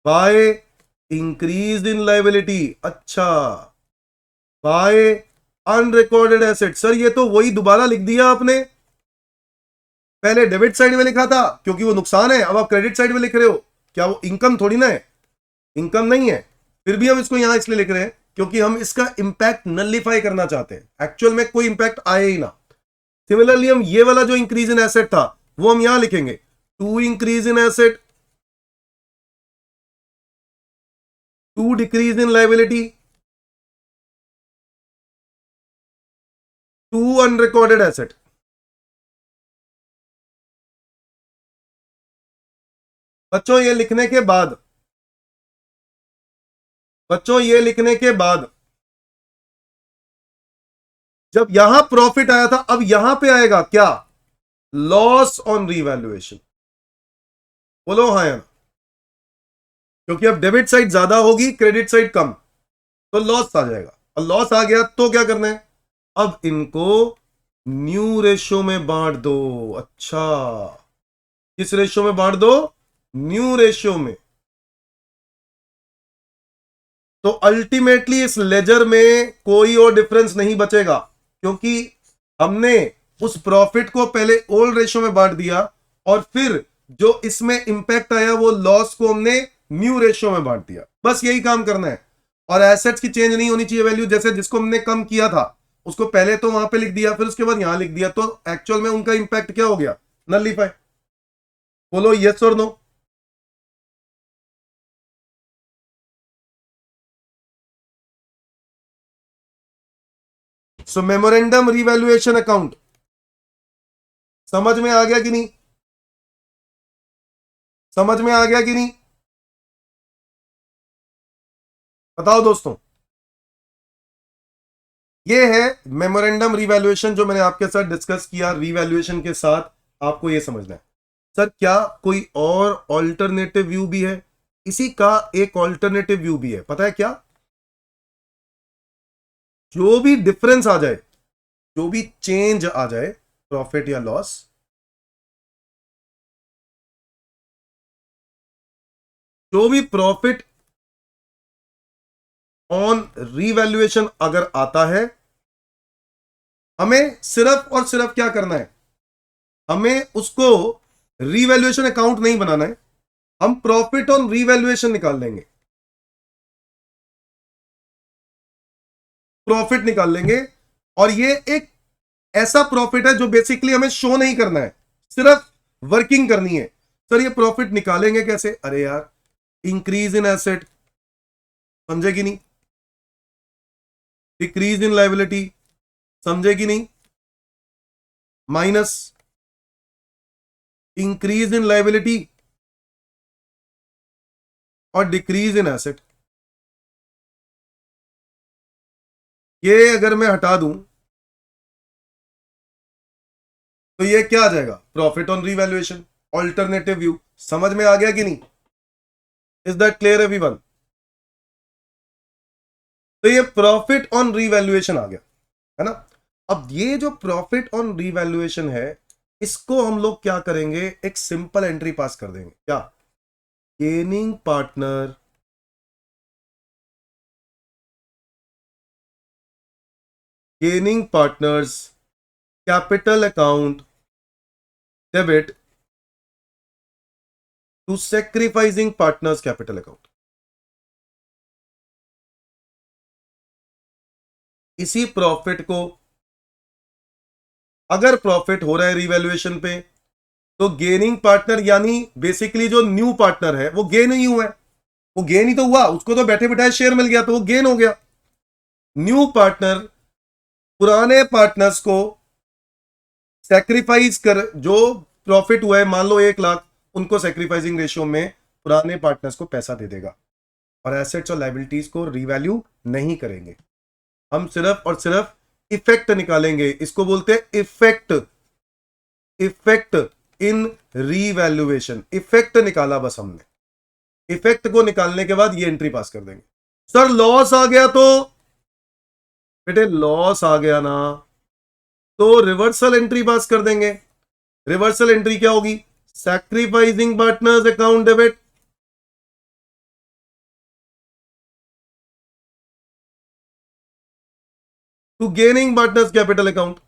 बाय इंक्रीज इन लायबिलिटी, अच्छा, बाय अनरिकॉर्डेड एसेट। सर ये तो वही दोबारा लिख दिया आपने। पहले डेबिट साइड में लिखा था क्योंकि वो नुकसान है, अब आप क्रेडिट साइड में लिख रहे हो। क्या वो इनकम थोड़ी ना है? इनकम नहीं है, फिर भी हम इसको यहां इसलिए लिख रहे हैं क्योंकि हम इसका इंपैक्ट नलिफाई करना चाहते हैं, एक्चुअल में कोई इंपैक्ट आए ही ना। सिमिलरली हम ये वाला जो इंक्रीज इन एसेट था वो हम यहां लिखेंगे, to increase in asset, to decrease in liability, to unrecorded asset. बच्चों ये लिखने के बाद, बच्चों ये लिखने के बाद जब यहां प्रॉफिट आया था, अब यहां पे आएगा क्या? Loss on revaluation. बोलो हाँ या ना? क्योंकि अब डेबिट साइड ज्यादा होगी, क्रेडिट साइड कम, तो लॉस आ जाएगा। और लॉस आ गया तो क्या करना है? अब इनको न्यू रेशियो में बांट दो। अच्छा, किस रेशियो में बांट दो? न्यू रेशियो में। तो अल्टीमेटली इस लेजर में कोई और डिफरेंस नहीं बचेगा, क्योंकि हमने उस प्रॉफिट को पहले ओल्ड रेशियो में बांट दिया, और फिर जो इसमें इंपैक्ट आया वो लॉस को हमने न्यू रेशियो में बांट दिया। बस यही काम करना है। और एसेट्स की चेंज नहीं होनी चाहिए वैल्यू, जैसे जिसको हमने कम किया था उसको पहले तो वहां पे लिख दिया, फिर उसके बाद यहां लिख दिया, तो एक्चुअल में उनका इंपैक्ट क्या हो गया? नलिफाई। बोलो यस और नो। सो मेमोरेंडम रीवैल्यूएशन अकाउंट समझ में आ गया कि नहीं? समझ में आ गया कि नहीं? बताओ दोस्तों। ये है मेमोरेंडम रीवैल्यूएशन जो मैंने आपके साथ डिस्कस किया। रीवैल्यूएशन के साथ आपको ये समझना है, सर क्या कोई और ऑल्टरनेटिव व्यू भी है? इसी का एक ऑल्टरनेटिव व्यू भी है, पता है क्या? जो भी डिफरेंस आ जाए, जो भी चेंज आ जाए, प्रॉफिट या लॉस, जो भी प्रॉफिट ऑन रीवैल्यूएशन अगर आता है, हमें सिर्फ और सिर्फ क्या करना है? हमें उसको रीवैल्यूएशन अकाउंट नहीं बनाना है, हम प्रॉफिट ऑन रीवैल्यूएशन निकाल लेंगे। प्रॉफिट निकाल लेंगे। और ये एक ऐसा प्रॉफिट है जो बेसिकली हमें शो नहीं करना है, सिर्फ वर्किंग करनी है। सर ये प्रॉफिट निकालेंगे कैसे? अरे यार, इंक्रीज इन एसेट, समझे कि नहीं? डिक्रीज इन लायबिलिटी, समझे कि नहीं? माइनस इंक्रीज इन लायबिलिटी और डिक्रीज इन एसेट। ये अगर मैं हटा दूं तो ये क्या आ जाएगा? Profit on revaluation, alternative view. समझ में आ गया कि नहीं? Is that clear everyone? तो ये प्रॉफिट ऑन रीवैल्यूएशन आ गया, है ना। अब ये जो प्रॉफिट ऑन रीवैल्यूएशन है, इसको हम लोग क्या करेंगे? एक सिंपल एंट्री पास कर देंगे। क्या? Gaining partner gaining partners capital account debit to sacrificing partners capital account. इसी प्रॉफिट को, अगर प्रॉफिट हो रहा है रिवैल्यूएशन पे, तो गेनिंग पार्टनर यानी बेसिकली जो न्यू पार्टनर है वो गेन ही हुआ है। वो गेन ही तो हुआ, उसको तो बैठे बैठाए शेयर मिल गया, तो वो गेन हो गया। न्यू पार्टनर पुराने पार्टनर्स को सैक्रिफाइस कर, जो प्रॉफिट हुआ है मान लो 1 लाख, उनको सैक्रिफाइसिंग रेशियो में पुराने पार्टनर्स को पैसा दे देगा। और एसेट्स और लायबिलिटीज को रिवैल्यू नहीं करेंगे, हम सिर्फ और सिर्फ इफेक्ट निकालेंगे। इसको बोलते हैं effect, effect in revaluation. Effect निकाला बस हमने। इफेक्ट को निकालने के बाद ये एंट्री पास कर देंगे। सर लॉस आ गया तो? बेटे लॉस आ गया ना तो रिवर्सल एंट्री पास कर देंगे। रिवर्सल एंट्री क्या होगी? Sacrificing partners account debit to gaining partners capital account.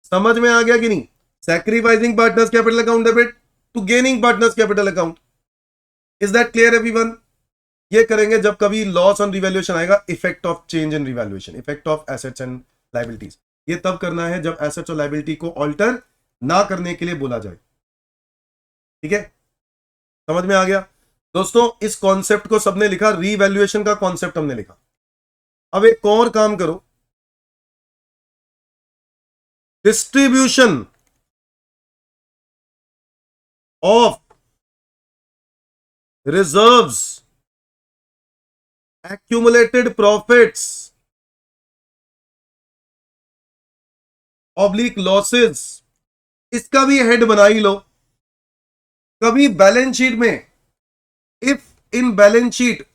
समझ में आ गया कि नहीं? Sacrificing partners capital account debit to gaining partners capital account. Is that clear everyone? ये करेंगे जब कभी लॉस ऑन रिवैल्यूएशन आएगा, effect of change in revaluation, effect of assets and liabilities. ये तब करना है जब एसेट्स और लायबिलिटी को ऑल्टर ना करने के लिए बोला जाए। ठीक है, समझ में आ गया दोस्तों? इस कॉन्सेप्ट को सबने लिखा, रीवैल्यूएशन का कॉन्सेप्ट हमने लिखा। अब एक और काम करो, distribution of reserves, accumulated profits oblique losses, इसका भी हेड बना ही लो। कभी बैलेंस शीट में, if in balance sheet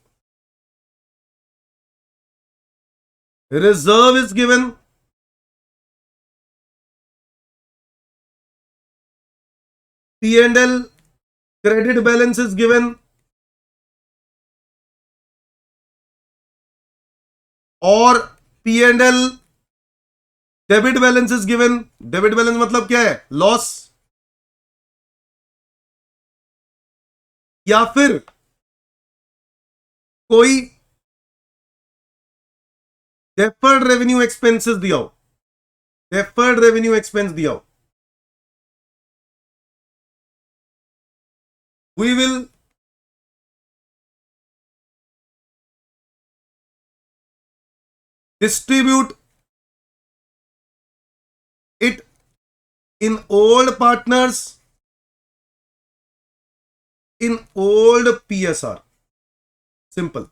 reserve is given, P&L credit balance is given, और P&L debit balance is given. Debit balance मतलब क्या है? लॉस। या फिर कोई डेफर्ड रेवेन्यू एक्सपेंसेस दिया हो, डेफर्ड रेवेन्यू एक्सपेंस दिया हो, we will distribute it in old partners in old PSR। Simple.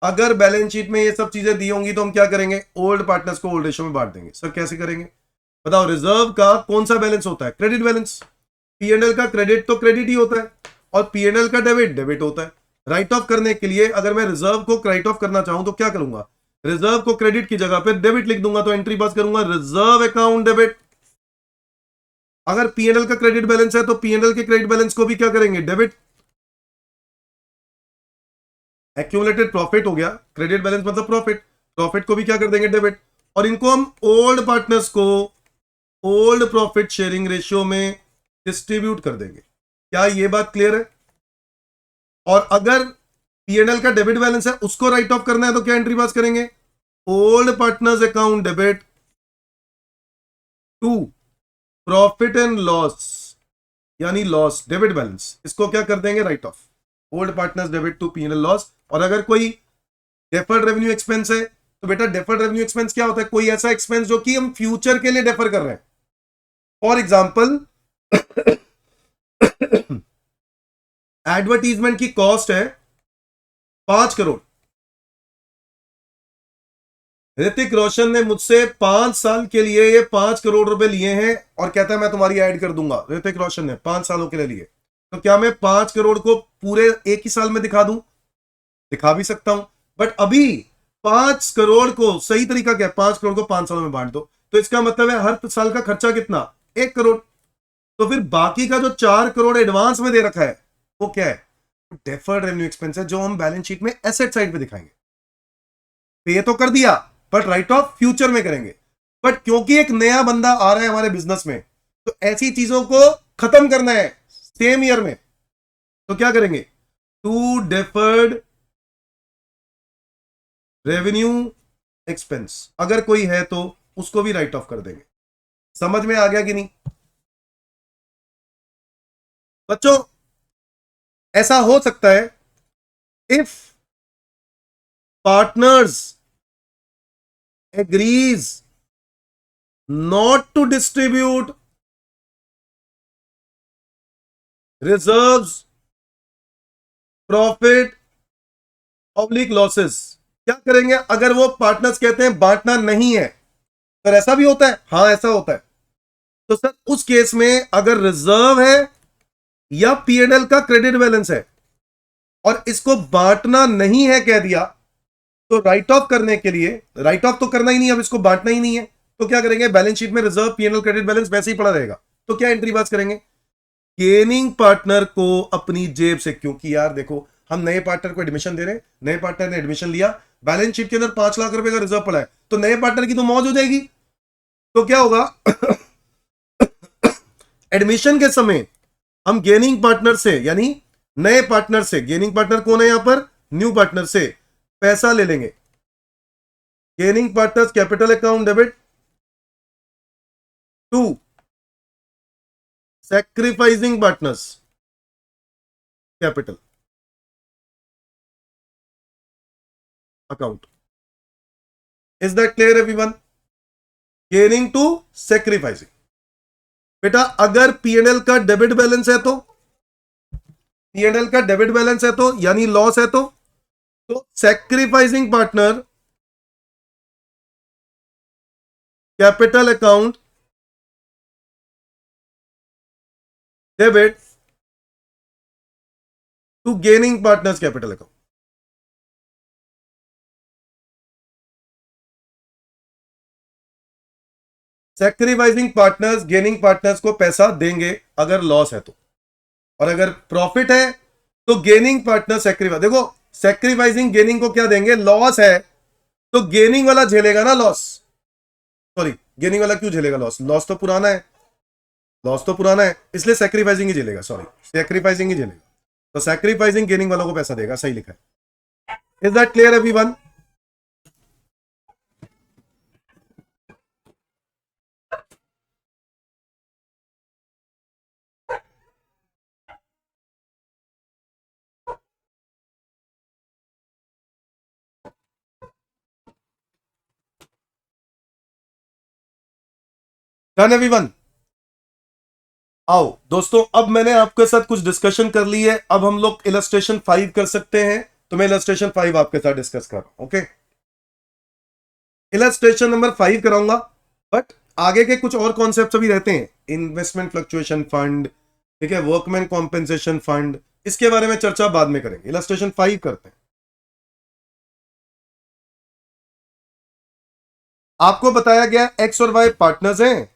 अगर बैलेंस शीट में ये सब चीजें दी होंगी तो हम क्या करेंगे? ओल्ड पार्टनर्स को ओल्ड रेशियो में बांट देंगे। सर कैसे करेंगे बताओ? रिजर्व का कौन सा बैलेंस होता है? Credit balance. P&L का क्रेडिट तो क्रेडिट ही होता है, और P&L का डेबिट डेबिट होता है। राइट ऑफ करने के लिए अगर मैं रिजर्व को राइट ऑफ करना चाहूं तो क्या करूंगा? रिजर्व को क्रेडिट की जगह पे डेबिट लिख दूंगा, तो एंट्री पास करूंगा रिजर्व अकाउंट डेबिट। अगर P&L का क्रेडिट बैलेंस है तो P&L के क्रेडिट बैलेंस को भी क्या करेंगे? डेबिट। एक्यूमुलेटेड प्रॉफिट हो गया, क्रेडिट बैलेंस मतलब प्रॉफिट, प्रॉफिट को भी क्या कर देंगे? डेबिट। और इनको हम ओल्ड पार्टनर्स को ओल्ड प्रॉफिट शेयरिंग रेशियो में डिस्ट्रीब्यूट कर देंगे। क्या ये बात क्लियर है? और अगर पीएनएल का डेबिट बैलेंस है उसको राइट ऑफ करना है तो क्या एंट्री पास करेंगे? Old partners account debit to profit and loss, यानी लॉस डेबिट बैलेंस, इसको क्या कर देंगे? Write off. Old partners debit to PNL loss. और अगर कोई डेफर्ड रेवेन्यू एक्सपेंस है तो बेटा डेफर्ड रेवेन्यू एक्सपेंस क्या होता है? कोई ऐसा एक्सपेंस जो कि हम फ्यूचर के लिए डेफर कर रहे हैं। फॉर एग्जाम्पल एडवर्टीजमेंट की कॉस्ट है 5 करोड़। ऋतिक रोशन ने मुझसे 5 साल के लिए ये 5 करोड़ रुपए लिए हैं और कहता है मैं तुम्हारी ऐड कर दूंगा। ऋतिक रोशन ने 5 सालों के लिए लिए, तो क्या मैं 5 करोड़ को पूरे एक ही साल में दिखा दूं? दिखा भी सकता हूं, बट अभी 5 करोड़ को सही तरीका क्या है? 5 करोड़ को 5 सालों में बांट दो, तो इसका मतलब है हर साल का खर्चा कितना? 1 करोड़। तो फिर बाकी का जो 4 करोड़ एडवांस में दे रखा है वो क्या है? डेफर्ड रेवेन्यू एक्सपेंस है, जो हम बैलेंस शीट में एसेट साइड पे दिखाएंगे। पे तो कर दिया बट राइट ऑफ फ्यूचर में करेंगे। बट क्योंकि एक नया बंदा आ रहा है हमारे बिजनेस में, तो ऐसी चीजों को खत्म करना है सेम ईयर में, तो क्या करेंगे? टू डेफर्ड रेवेन्यू एक्सपेंस अगर कोई है तो उसको भी राइट ऑफ कर देंगे। समझ में आ गया कि नहीं बच्चों? ऐसा हो सकता है if partners agrees not to distribute reserves, profit, oblique losses, क्या करेंगे अगर वो पार्टनर्स कहते हैं बांटना नहीं है? सर ऐसा भी होता है? हाँ ऐसा होता है। तो सर उस केस में अगर रिजर्व है या पीएनएल का क्रेडिट बैलेंस है और इसको बांटना नहीं है कह दिया, तो राइट ऑफ करने के लिए, राइट ऑफ तो करना ही नहीं, अब इसको बांटना ही नहीं है, तो क्या करेंगे? बैलेंस शीट में रिजर्व पीएनएल क्रेडिट बैलेंस वैसे ही पड़ा रहेगा, तो क्या एंट्री पास करेंगे? गेनिंग पार्टनर को अपनी जेब से, क्योंकि यार देखो हम नए पार्टनर को एडमिशन दे रहे हैं, नए पार्टनर ने एडमिशन लिया, बैलेंस शीट के अंदर 5 लाख रुपए का रिजर्व पड़ा है, तो नए पार्टनर की तो मौज हो जाएगी। तो क्या होगा? एडमिशन के समय हम गेनिंग पार्टनर से, यानी नए पार्टनर से, गेनिंग पार्टनर कौन है यहां पर? न्यू पार्टनर से पैसा ले लेंगे। Gaining partners capital account debit to sacrificing partners capital account. Is that clear everyone? Gaining to sacrificing. बेटा अगर पीएनएल का डेबिट बैलेंस है तो, पीएनएल का डेबिट बैलेंस है तो यानी लॉस है तो sacrificing partner capital account debit to gaining partners capital account. Sacrificing partners gaining partners को पैसा देंगे अगर लॉस है तो, और अगर प्रॉफिट है तो गेनिंग पार्टनर सैक्रिफाइस, देखो सैक्रिफाइसिंग गेनिंग को क्या देंगे? लॉस है तो गेनिंग वाला झेलेगा ना लॉस। सॉरी, गेनिंग वाला क्यों झेलेगा लॉस? लॉस तो पुराना है, लॉस तो पुराना है, इसलिए सैक्रिफाइसिंग ही झेलेगा। सॉरी, सैक्रिफाइसिंग ही झेलेगा, तो सैक्रिफाइसिंग गेनिंग वालों को पैसा देगा, सही लिखा है। Is that clear everyone? Done everyone? आओ दोस्तों, अब मैंने आपके साथ कुछ डिस्कशन कर ली है, अब हम लोग इलस्ट्रेशन 5 कर सकते हैं, तो मैं इलस्ट्रेशन 5 आपके साथ डिस्कस कर रहा हूं। ओके, इलस्ट्रेशन नंबर 5 कराऊंगा, बट आगे के कुछ और कॉन्सेप्ट भी रहते हैं, इन्वेस्टमेंट फ्लक्चुएशन फंड, ठीक है, वर्कमैन कॉम्पेंसेशन फंड, इसके बारे में चर्चा बाद में करेंगे। इलस्ट्रेशन 5 करते हैं। आपको बताया गया एक्स और वाई पार्टनर्स हैं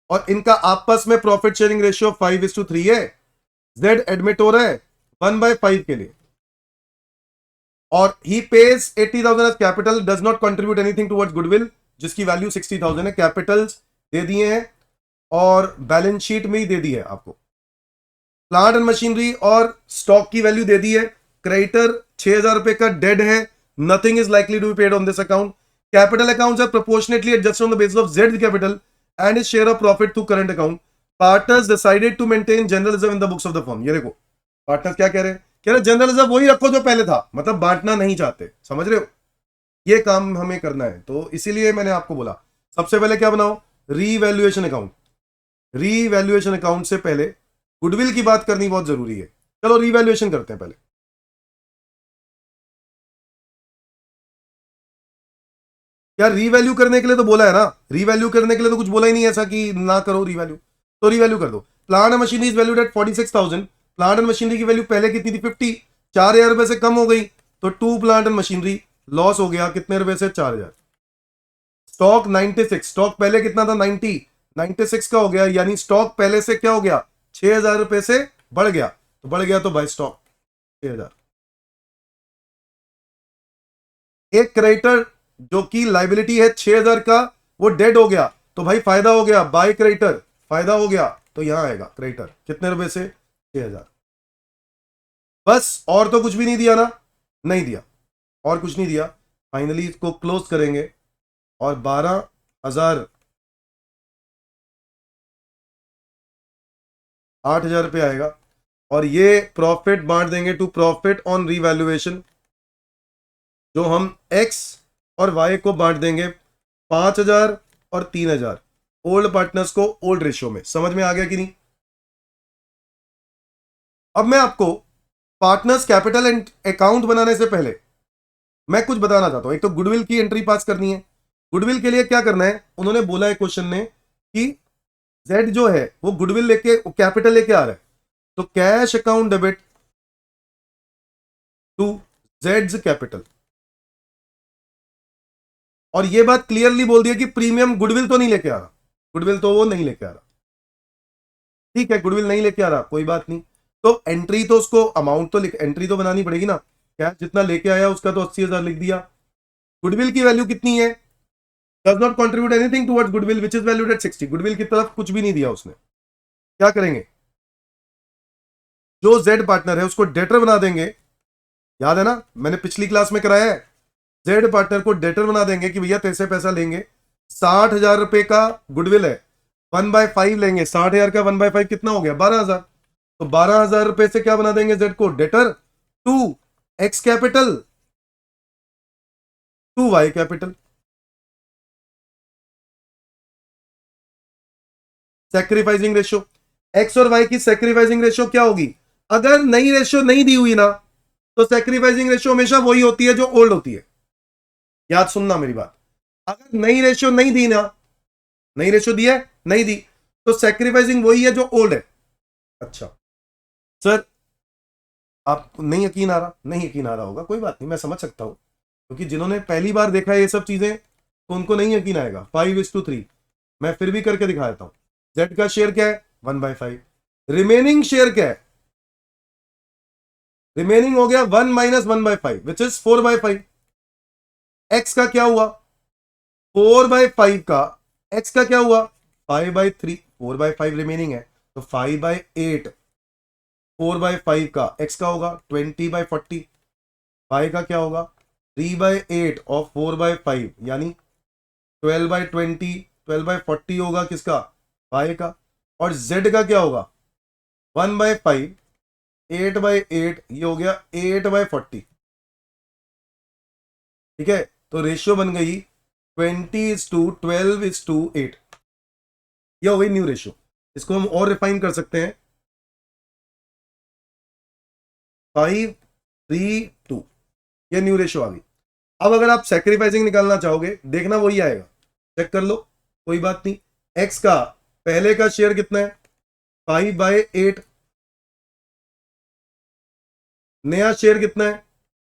और इनका आपस में प्रॉफिट शेयरिंग रेशियो 5:3 है। जेड एडमिटर है 1/5 के लिए, और he pays 80,000 as capital, does not contribute anything towards goodwill, जिसकी वैल्यू 60,000 है। कैपिटल्स दे दिए हैं और बैलेंस शीट में ही दे दी है आपको। प्लांट एंड मशीनरी और स्टॉक की वैल्यू दे दी है। क्रेडिटर 6,000 रुपए का डेड है, nothing is likely to be paid on this account. Capital accounts are proportionately adjusted on the basis of Z capital and is share of profit through current account. Partners decided to maintain general reserve in the books of the firm. ये देखो partners क्या कह रहे हैं, कह रहे general reserve वही रखो जो पहले था, मतलब बांटना नहीं चाहते, समझ रहे हो। ये काम हमें करना है, तो इसीलिए मैंने आपको बोला सबसे पहले क्या बनाओ, रीवैल्यूएशन अकाउंट। रीवैल्यूएशन अकाउंट से पहले गुडविल की बात करनी बहुत जरूरी है। चलो रीवैल्यूएशन करते हैं पहले। यार रीवैल्यू करने के लिए तो बोला है ना, रीवैल्यू करने के लिए तो कुछ बोला ही नहीं ऐसा कि ना करो रीवैल्यू, तो रीवैल्यू कर दो। Plant and machinery is valued at 46,000। Plant and machinery की वैल्यू पहले कितनी थी 50, 4,000 रुपए से कम हो गई, तो to plant and machinery loss हो गया कितने रुपए से, 4,000। स्टॉक 96, स्टॉक पहले कितना था 90, 96 का हो गया, यानी स्टॉक पहले से क्या हो गया 6,000 रुपए से बढ़ गया, तो बढ़ गया तो बाय स्टॉक 6,000। एक क्रेडिटर जो कि लाइबिलिटी है 6,000 का, वो डेड हो गया, तो भाई फायदा हो गया, बाय क्रेडिटर फायदा हो गया, तो यहां आएगा क्रेडिटर कितने रुपए से 6,000। बस और तो कुछ भी नहीं दिया ना, नहीं दिया, और कुछ नहीं दिया। फाइनली इसको क्लोज करेंगे और 12,000 8,000 रुपये आएगा, और ये प्रॉफिट बांट देंगे टू प्रॉफिट ऑन रीवैल्यूएशन, जो हम एक्स और वाई को बांट देंगे 5,000 और 3,000 ओल्ड पार्टनर्स को ओल्ड रेशियो में। समझ में आ गया कि नहीं। अब मैं आपको पार्टनर्स कैपिटल एंड अकाउंट बनाने से पहले मैं कुछ बताना चाहता हूं। एक तो गुडविल की एंट्री पास करनी है। गुडविल के लिए क्या करना है, उन्होंने बोला है क्वेश्चन में कि जेड जो है वो गुडविल लेके कैपिटल लेके आ रहा है, तो कैश अकाउंट डेबिट टू जेड्स कैपिटल। और ये बात क्लियरली बोल दिया कि प्रीमियम गुडविल तो नहीं लेके आ रहा, गुडविल तो वो नहीं लेके आ रहा, ठीक है गुडविल नहीं लेके आ रहा कोई बात नहीं। तो एंट्री तो उसको अमाउंट तो एंट्री तो बनानी पड़ेगी ना, क्या जितना लेके आया उसका तो 80,000 लिख दिया। गुडविल की वैल्यू कितनी है, does not contribute anything towards goodwill which is valued at 60। Goodwill की तरफ कुछ भी नहीं दिया उसने। क्या करेंगे, जो जेड पार्टनर है उसको डेटर बना देंगे। याद है ना, मैंने पिछली क्लास में कराया है। जेड पार्टनर को डेटर बना देंगे कि भैया तेरे से पैसा लेंगे, 60,000 रुपए का गुडविल है, 1/5 लेंगे, 60,000 का 1/5 कितना हो गया 12,000। तो 12,000 रुपए से क्या बना देंगे जेड को debtor to x capital to Y capital. Sacrificing ratio, X और वाई की सेक्रीफाइसिंग रेशियो क्या होगी, अगर नई रेशियो नहीं दी हुई ना, तो सेक्रीफाइसिंग रेशियो हमेशा वही होती है जो ओल्ड होती है। याद सुनना मेरी बात, अगर नई रेशियो नहीं दी ना, नई रेशियो दी है नहीं दी, तो सेक्रीफाइसिंग वही है जो ओल्ड है। अच्छा सर, आप नहीं यकीन आ रहा, नहीं यकीन आ रहा होगा, कोई बात नहीं, मैं समझ सकता हूं, क्योंकि जिन्होंने पहली बार देखा है ये सब चीजें तो उनको नहीं यकीन आएगा। 5:3 मैं फिर भी करके दिखा देता हूं। जेड का शेयर क्या है 1/5, रिमेनिंग शेयर क्या है, रिमेनिंग हो गया 1 माइनस 1/5 विच इज 4/5। एक्स का क्या हुआ 4/5 का, एक्स का क्या हुआ 5/3, 4/5 रिमेनिंग है, तो 5/8, 4/5 का एक्स का होगा 20/40, वाई का क्या होगा 3/8 और 4/5 यानी 12/20, 12/40 होगा किसका, वाई का। और जेड का क्या होगा 1/5, 8/8, ये हो गया 8/40। ठीक है, तो रेशियो बन गई 20:12:8। यह हो गई न्यू रेशियो। इसको हम और रिफाइन कर सकते हैं, 5:3:2, ये न्यू रेशियो आ गई। अब अगर आप सेक्रीफाइसिंग निकालना चाहोगे, देखना वही आएगा, चेक कर लो, कोई बात नहीं। एक्स का पहले का शेयर कितना है 5/8, नया शेयर कितना है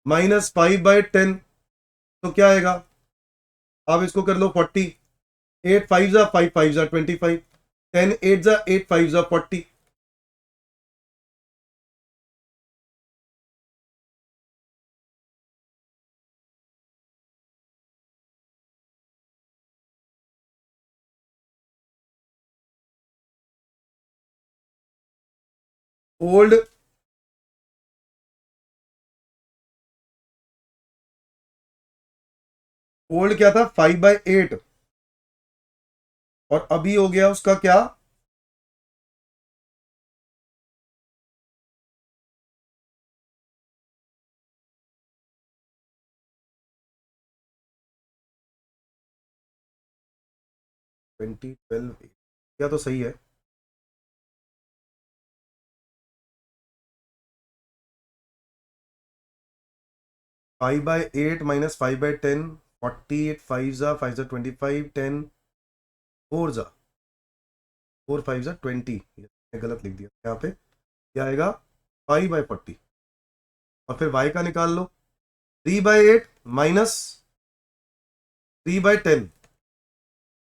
-5/10, तो क्या आएगा, आप इसको कर लो 40, 8 5 जा 5 5 जा 25, 10 8 जा 8 5 जा 40। ओल्ड ओल्ड क्या था 5/8 और अभी हो गया उसका क्या 2012 क्या तो सही है 5/8 माइनस 5/10 48 5 जा 25 10 4 जा 4 5 जा 20 गलत लिख दिया यहाँ पे क्या आएगा 5/40 और फिर y का निकाल लो 3/8 माइनस 3/10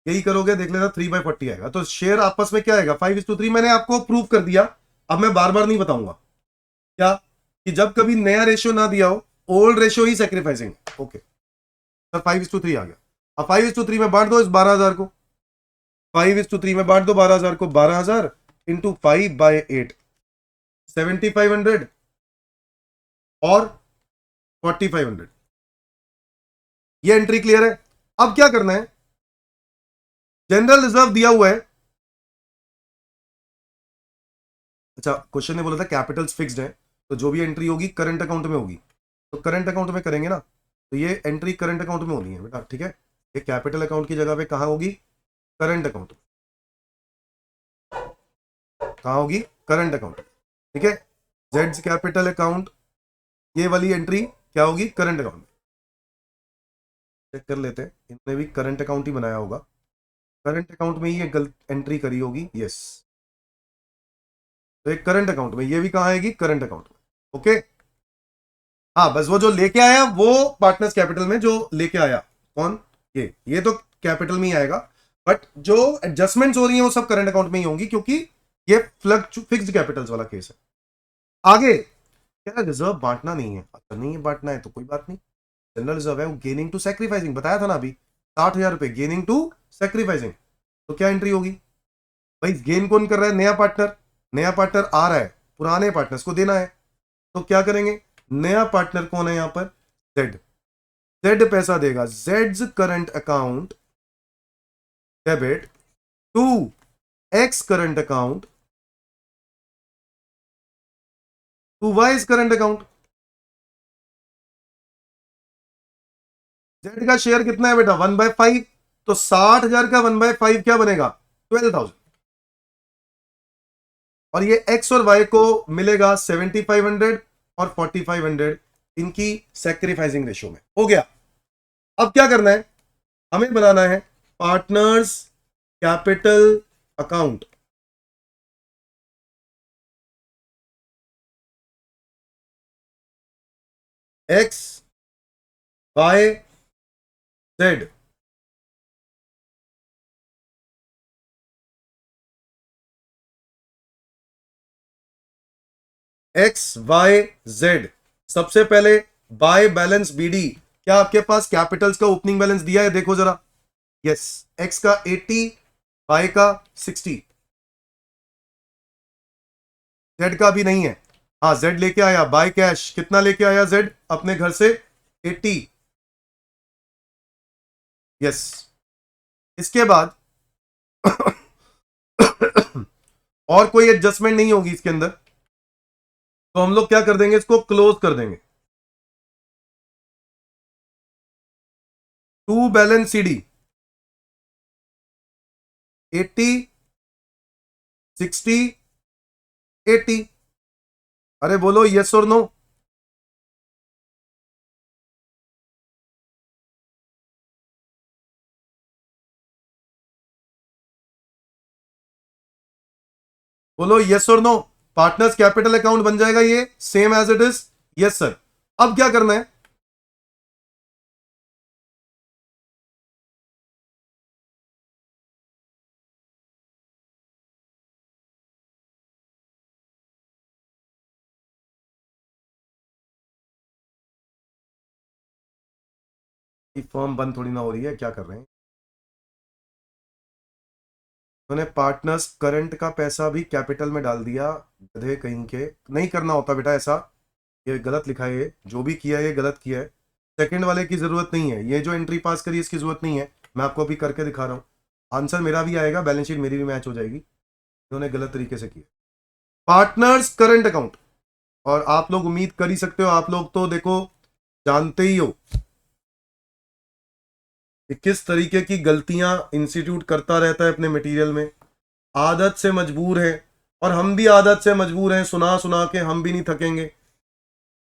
यही करोगे देख लेना 3/40 आएगा तो शेयर आपस में क्या आएगा 5:3 मैंने आपको प्रूव कर दिया अब मैं बार बार नहीं बताऊंगा क्या कि जब कभी नया रेशियो ना दिया हो ओल्ड रेशियो ही सेक्रीफाइसिंग ओके सर 5:3 आ गया अब 5:3 में बांट दो इस 12,000 को 5:3 में बांट दो 12,000 को 12,000 इंटू 5/8 7,500 और 4,500 ये एंट्री क्लियर है अब क्या करना है जनरल रिजर्व दिया हुआ है अच्छा क्वेश्चन ने बोला था कैपिटल्स फिक्स्ड है तो जो भी एंट्री होगी करंट अकाउंट में होगी तो करंट अकाउंट में करेंगे ना तो ये एंट्री करंट अकाउंट में होनी है बेटा ठीक है ये कैपिटल अकाउंट की जगह पे कहां होगी करंट अकाउंट कहां होगी करंट अकाउंट ठीक है जेड्स कैपिटल अकाउंट ये वाली एंट्री क्या होगी करंट अकाउंट चेक कर लेते हैं इन्होंने भी करंट अकाउंट ही बनाया होगा करंट अकाउंट में ही ये गलत एंट्री करी होगी यस तो एक करंट अकाउंट में ये भी कहां आएगी करंट अकाउंट में ओके हाँ बस वो जो लेके आया वो पार्टनर्स कैपिटल में जो लेके आया कौन ये तो कैपिटल में ही आएगा बट जो एडजस्टमेंट्स हो रही हैं वो सब करंट अकाउंट में ही होंगी क्योंकि ये फिक्स्ड कैपिटल्स वाला केस है आगे क्या रिजर्व बांटना नहीं है अगर नहीं बांटना है तो कोई बात नहीं जनरल रिजर्व है वो गेनिंग टू सेक्रीफाइसिंग बताया था ना अभी 60,000 रुपए गेनिंग टू सेक्रीफाइसिंग तो क्या एंट्री होगी भाई गेन कौन कर रहा है नया पार्टनर आ रहा है पुराने पार्टनर्स को देना है तो क्या करेंगे नया पार्टनर कौन है यहां पर जेड जेड पैसा देगा जेड्स current account debit to X current account to Y's current account Z का शेयर कितना है बेटा 1/5 तो 60,000 का 1/5 क्या बनेगा 12,000 और ये एक्स और वाई को मिलेगा 7,500 और 4,500 इनकी सेक्रीफाइसिंग रेशियो में हो गया अब क्या करना है हमें बनाना है partners capital account X Y Z X Y Z सबसे पहले बाय बैलेंस बीडी क्या आपके पास कैपिटल्स का ओपनिंग बैलेंस दिया है देखो जरा यस एक्स का 80 वाई का 60 जेड का भी नहीं है हाँ जेड लेके आया बाय कैश कितना लेके आया जेड अपने घर से 80 यस इसके बाद और कोई एडजस्टमेंट नहीं होगी इसके अंदर तो हम लोग क्या कर देंगे इसको क्लोज कर देंगे टू बैलेंस सीडी 80 60 80 अरे बोलो यस और नो बोलो यस और नो पार्टनर्स कैपिटल अकाउंट बन जाएगा ये same as it is yes sir अब क्या करना है फॉर्म बंद थोड़ी ना हो रही है क्या कर रहे हैं उन्होंने पार्टनर्स करंट का पैसा भी कैपिटल में डाल दिया। गधे कहीं के, नहीं करना होता बेटा ऐसा, ये गलत लिखा है, ये जो भी किया है ये गलत किया है। सेकंड वाले की जरूरत नहीं है, ये जो एंट्री पास करी इसकी जरूरत नहीं है, मैं आपको अभी करके दिखा रहा हूँ। आंसर मेरा भी आएगा, बैलेंस शीट मेरी भी मैच हो जाएगी। इन्होंने गलत तरीके से किया पार्टनर्स करंट अकाउंट। और आप लोग उम्मीद कर ही सकते हो, आप लोग तो देखो जानते ही हो कि किस तरीके की गलतियां इंस्टीट्यूट करता रहता है अपने मटेरियल में। आदत से मजबूर है, और हम भी आदत से मजबूर हैं, सुना सुना के हम भी नहीं थकेंगे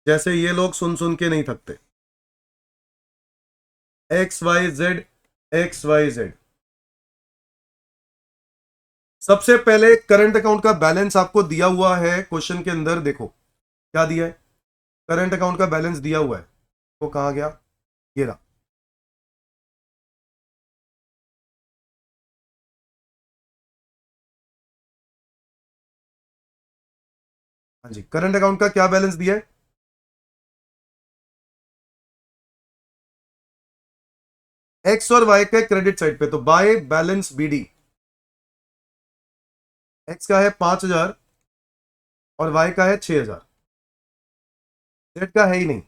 जैसे ये लोग सुन सुन के नहीं थकते। X Y Z, X Y Z. सबसे पहले करंट अकाउंट का बैलेंस आपको दिया हुआ है क्वेश्चन के अंदर, देखो क्या दिया है। करंट अकाउंट का बैलेंस दिया हुआ है, वो कहां गया, ये रहा। हाँ जी, करंट अकाउंट का क्या बैलेंस दिया है, एक्स और वाई का क्रेडिट साइड पे, तो बाय बैलेंस बीडी। एक्स का है 5,000 और वाई का है 6,000, जेड का है ही नहीं।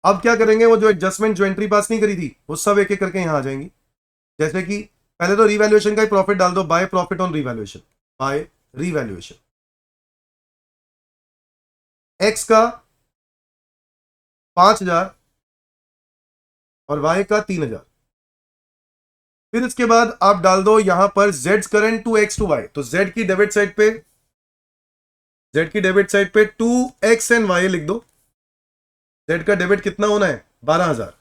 अब क्या करेंगे, वो जो एडजस्टमेंट जो एंट्री पास नहीं करी थी वो सब एक एक करके यहां आ जाएंगी। जैसे कि पहले तो रिवैल्यूएशन का ही प्रॉफिट डाल दो, by profit on revaluation, by revaluation. X का 5,000 और वाई का 3,000। फिर इसके बाद आप डाल दो यहां पर Z current to X to Y, तो जेड की डेबिट साइड पे, जेड की डेबिट साइड पे 2x एंड वाई लिख दो। जेड का डेबिट कितना होना है, 12,000।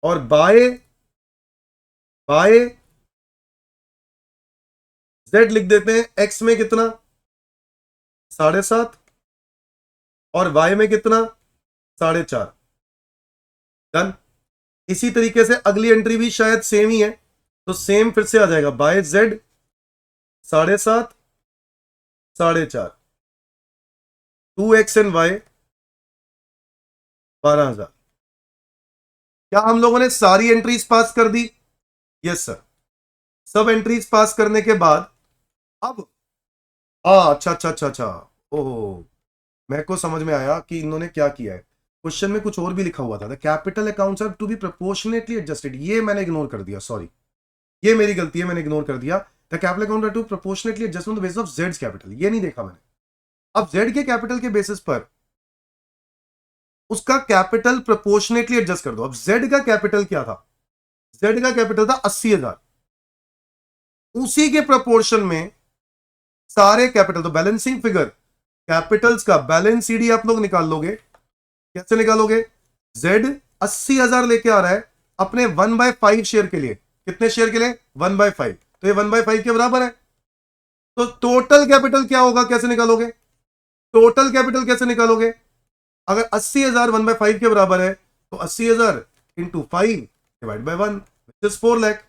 और बाय, बाय जेड लिख देते हैं, एक्स में कितना 7.5 और वाई में कितना 4.5। डन। इसी तरीके से अगली एंट्री भी शायद सेम ही है, तो सेम फिर से आ जाएगा, bye Z 7.5 4.5, 2x and Y 12,000। क्या हम लोगों ने सारी एंट्रीज पास कर दी, यस सर। सब एंट्रीज पास करने के बाद अब अच्छा अच्छा अच्छा अच्छा, ओहो, मेरे को समझ में आया कि इन्होंने क्या किया है। क्वेश्चन में कुछ और भी लिखा हुआ था, the capital accounts are to be proportionately adjusted, ये मैंने इग्नोर कर दिया, सॉरी ये मेरी गलती है, मैंने इग्नोर कर दिया। The capital account are to proportionately adjust on the basis of जेड्स कैपिटल, ये नहीं देखा मैंने। अब जेड के कैपिटल के बेसिस पर उसका कैपिटल प्रोपोर्शनेटली एडजस्ट कर दो। अब जेड का कैपिटल क्या था, जेड का कैपिटल था 80,000, उसी के प्रोपोर्शन में सारे कैपिटल, तो बैलेंसिंग फिगर कैपिटल्स का बैलेंस सीडी आप लोग निकाल लोगे। कैसे निकालोगे, जेड 80,000 लेके आ रहा है अपने 1/5 शेयर के लिए, कितने शेयर के लिए 1/5, तो ये 1/5 के बराबर है। तो टोटल कैपिटल क्या होगा, कैसे निकालोगे, टोटल कैपिटल कैसे निकालोगे, अगर 80,000 1/5 के बराबर है तो 80,000 into 5 divide by 1 which is 4 lakh.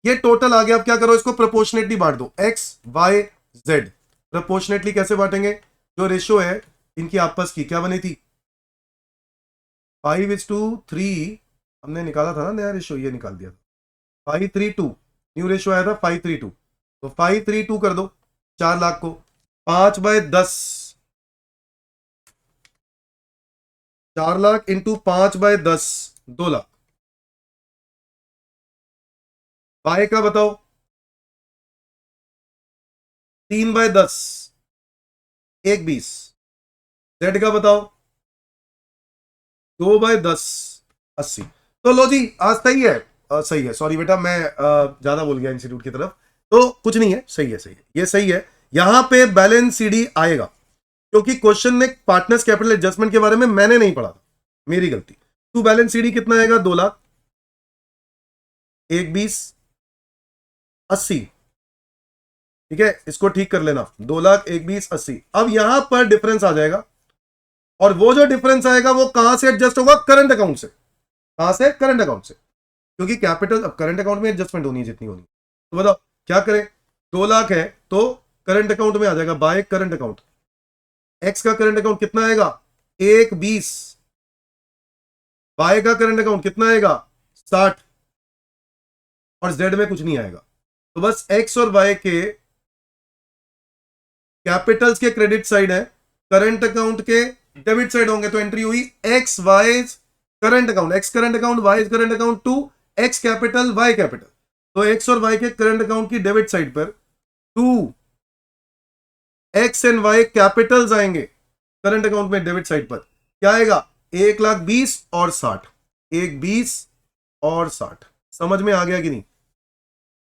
ये टोटल आ गया। अब क्या करो, इसको प्रोपोर्शनेटली बांट दो, एक्स वाई जेड। प्रोपोर्शनेटली कैसे बांटेंगे, जो रेशियो है इनकी आपस की क्या बनी थी, 5:3, हमने निकाला था ना नया रेशियो, ये निकाल दिया था 5:3:2, न्यू रेशियो आया था 5:3:2, तो 5:3:2 कर दो 4 लाख को, 5/10, 4 लाख इंटू 5/10 2 लाख। वाई का बताओ, 3/10 1/20। जेड का बताओ 2/10 80। तो लो जी, आज सही है, सही है, सॉरी बेटा मैं ज्यादा बोल गया इंस्टीट्यूट की तरफ, तो कुछ नहीं है, सही है, सही है, ये सही है। यहां पे बैलेंस सीडी आएगा क्योंकि क्वेश्चन में पार्टनर्स कैपिटल एडजस्टमेंट के बारे में मैंने नहीं पढ़ा था, मेरी गलती। टू बैलेंस सीडी कितना आएगा, 2 लाख 1/20 80, ठीक है, इसको ठीक कर लेना, 2 लाख 1/20 80। अब यहां पर डिफरेंस आ जाएगा, और वो जो डिफरेंस आएगा वो कहां से एडजस्ट होगा, करंट अकाउंट से। कहां से, करंट अकाउंट से, क्योंकि कैपिटल अब करंट अकाउंट में एडजस्टमेंट होनी है जितनी होनी है। तो बताओ क्या करें, 2 लाख है तो करंट अकाउंट में आ जाएगा, बाय करंट अकाउंट। एक्स का करंट अकाउंट कितना आएगा, 1/20, बाय का करंट अकाउंट कितना आएगा 60, और जेड में कुछ नहीं आएगा। तो बस एक्स और वाई के कैपिटल्स के क्रेडिट साइड है, करंट अकाउंट के डेबिट साइड होंगे। तो एंट्री हुई X Y current account, X current account, Y current account to x capital Y capital. तो एक्स और वाई के करंट अकाउंट की डेबिट साइड पर to X and Y capitals आएंगे करंट अकाउंट में डेबिट साइड पर। क्या आएगा? 1,20,000 और 60, 1,20,000 और 60। समझ में आ गया कि नहीं?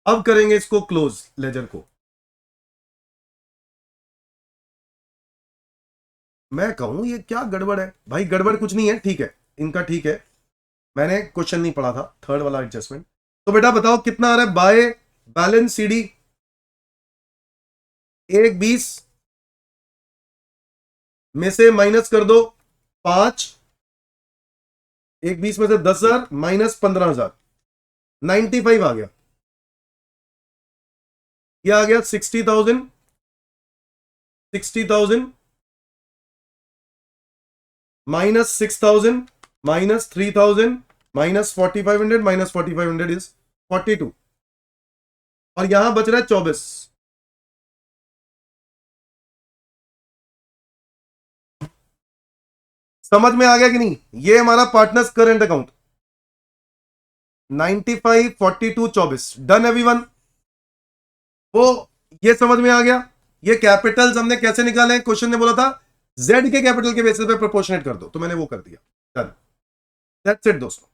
अब करेंगे इसको क्लोज लेजर को। मैं कहूं ये क्या गड़बड़ है भाई? गड़बड़ कुछ नहीं है, ठीक है, इनका ठीक है, मैंने क्वेश्चन नहीं पढ़ा था, थर्ड वाला एडजस्टमेंट। तो बेटा बताओ कितना आ रहा है बाय बैलेंस सीडी? 1,20,000 में से माइनस कर दो 5, 1,20,000 में से 10,000 माइनस 15,000, 95 आ गया। यह आ गया 60,000, 60,000 minus 6,000 minus 3,000 minus 4,500 minus 4,500 is 42, और यहां बच रहा है 24। समझ में आ गया कि नहीं? ये हमारा partners current account 95 42 24। Done everyone? वो ये समझ में आ गया। ये कैपिटल्स हमने कैसे निकाले? क्वेश्चन ने बोला था जेड के कैपिटल के बेसिस पे प्रोपोर्शनेट कर दो, तो मैंने वो कर दिया। डन, दैट्स इट दोस्तों।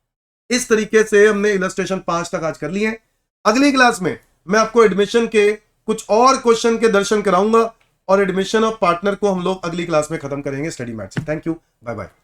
इस तरीके से हमने इलस्ट्रेशन 5 तक आज कर लिए हैं। अगली क्लास में मैं आपको एडमिशन के कुछ और क्वेश्चन के दर्शन कराऊंगा, और एडमिशन ऑफ पार्टनर को हम लोग अगली क्लास में खत्म करेंगे स्टडी मैथ से। Thank you, bye bye.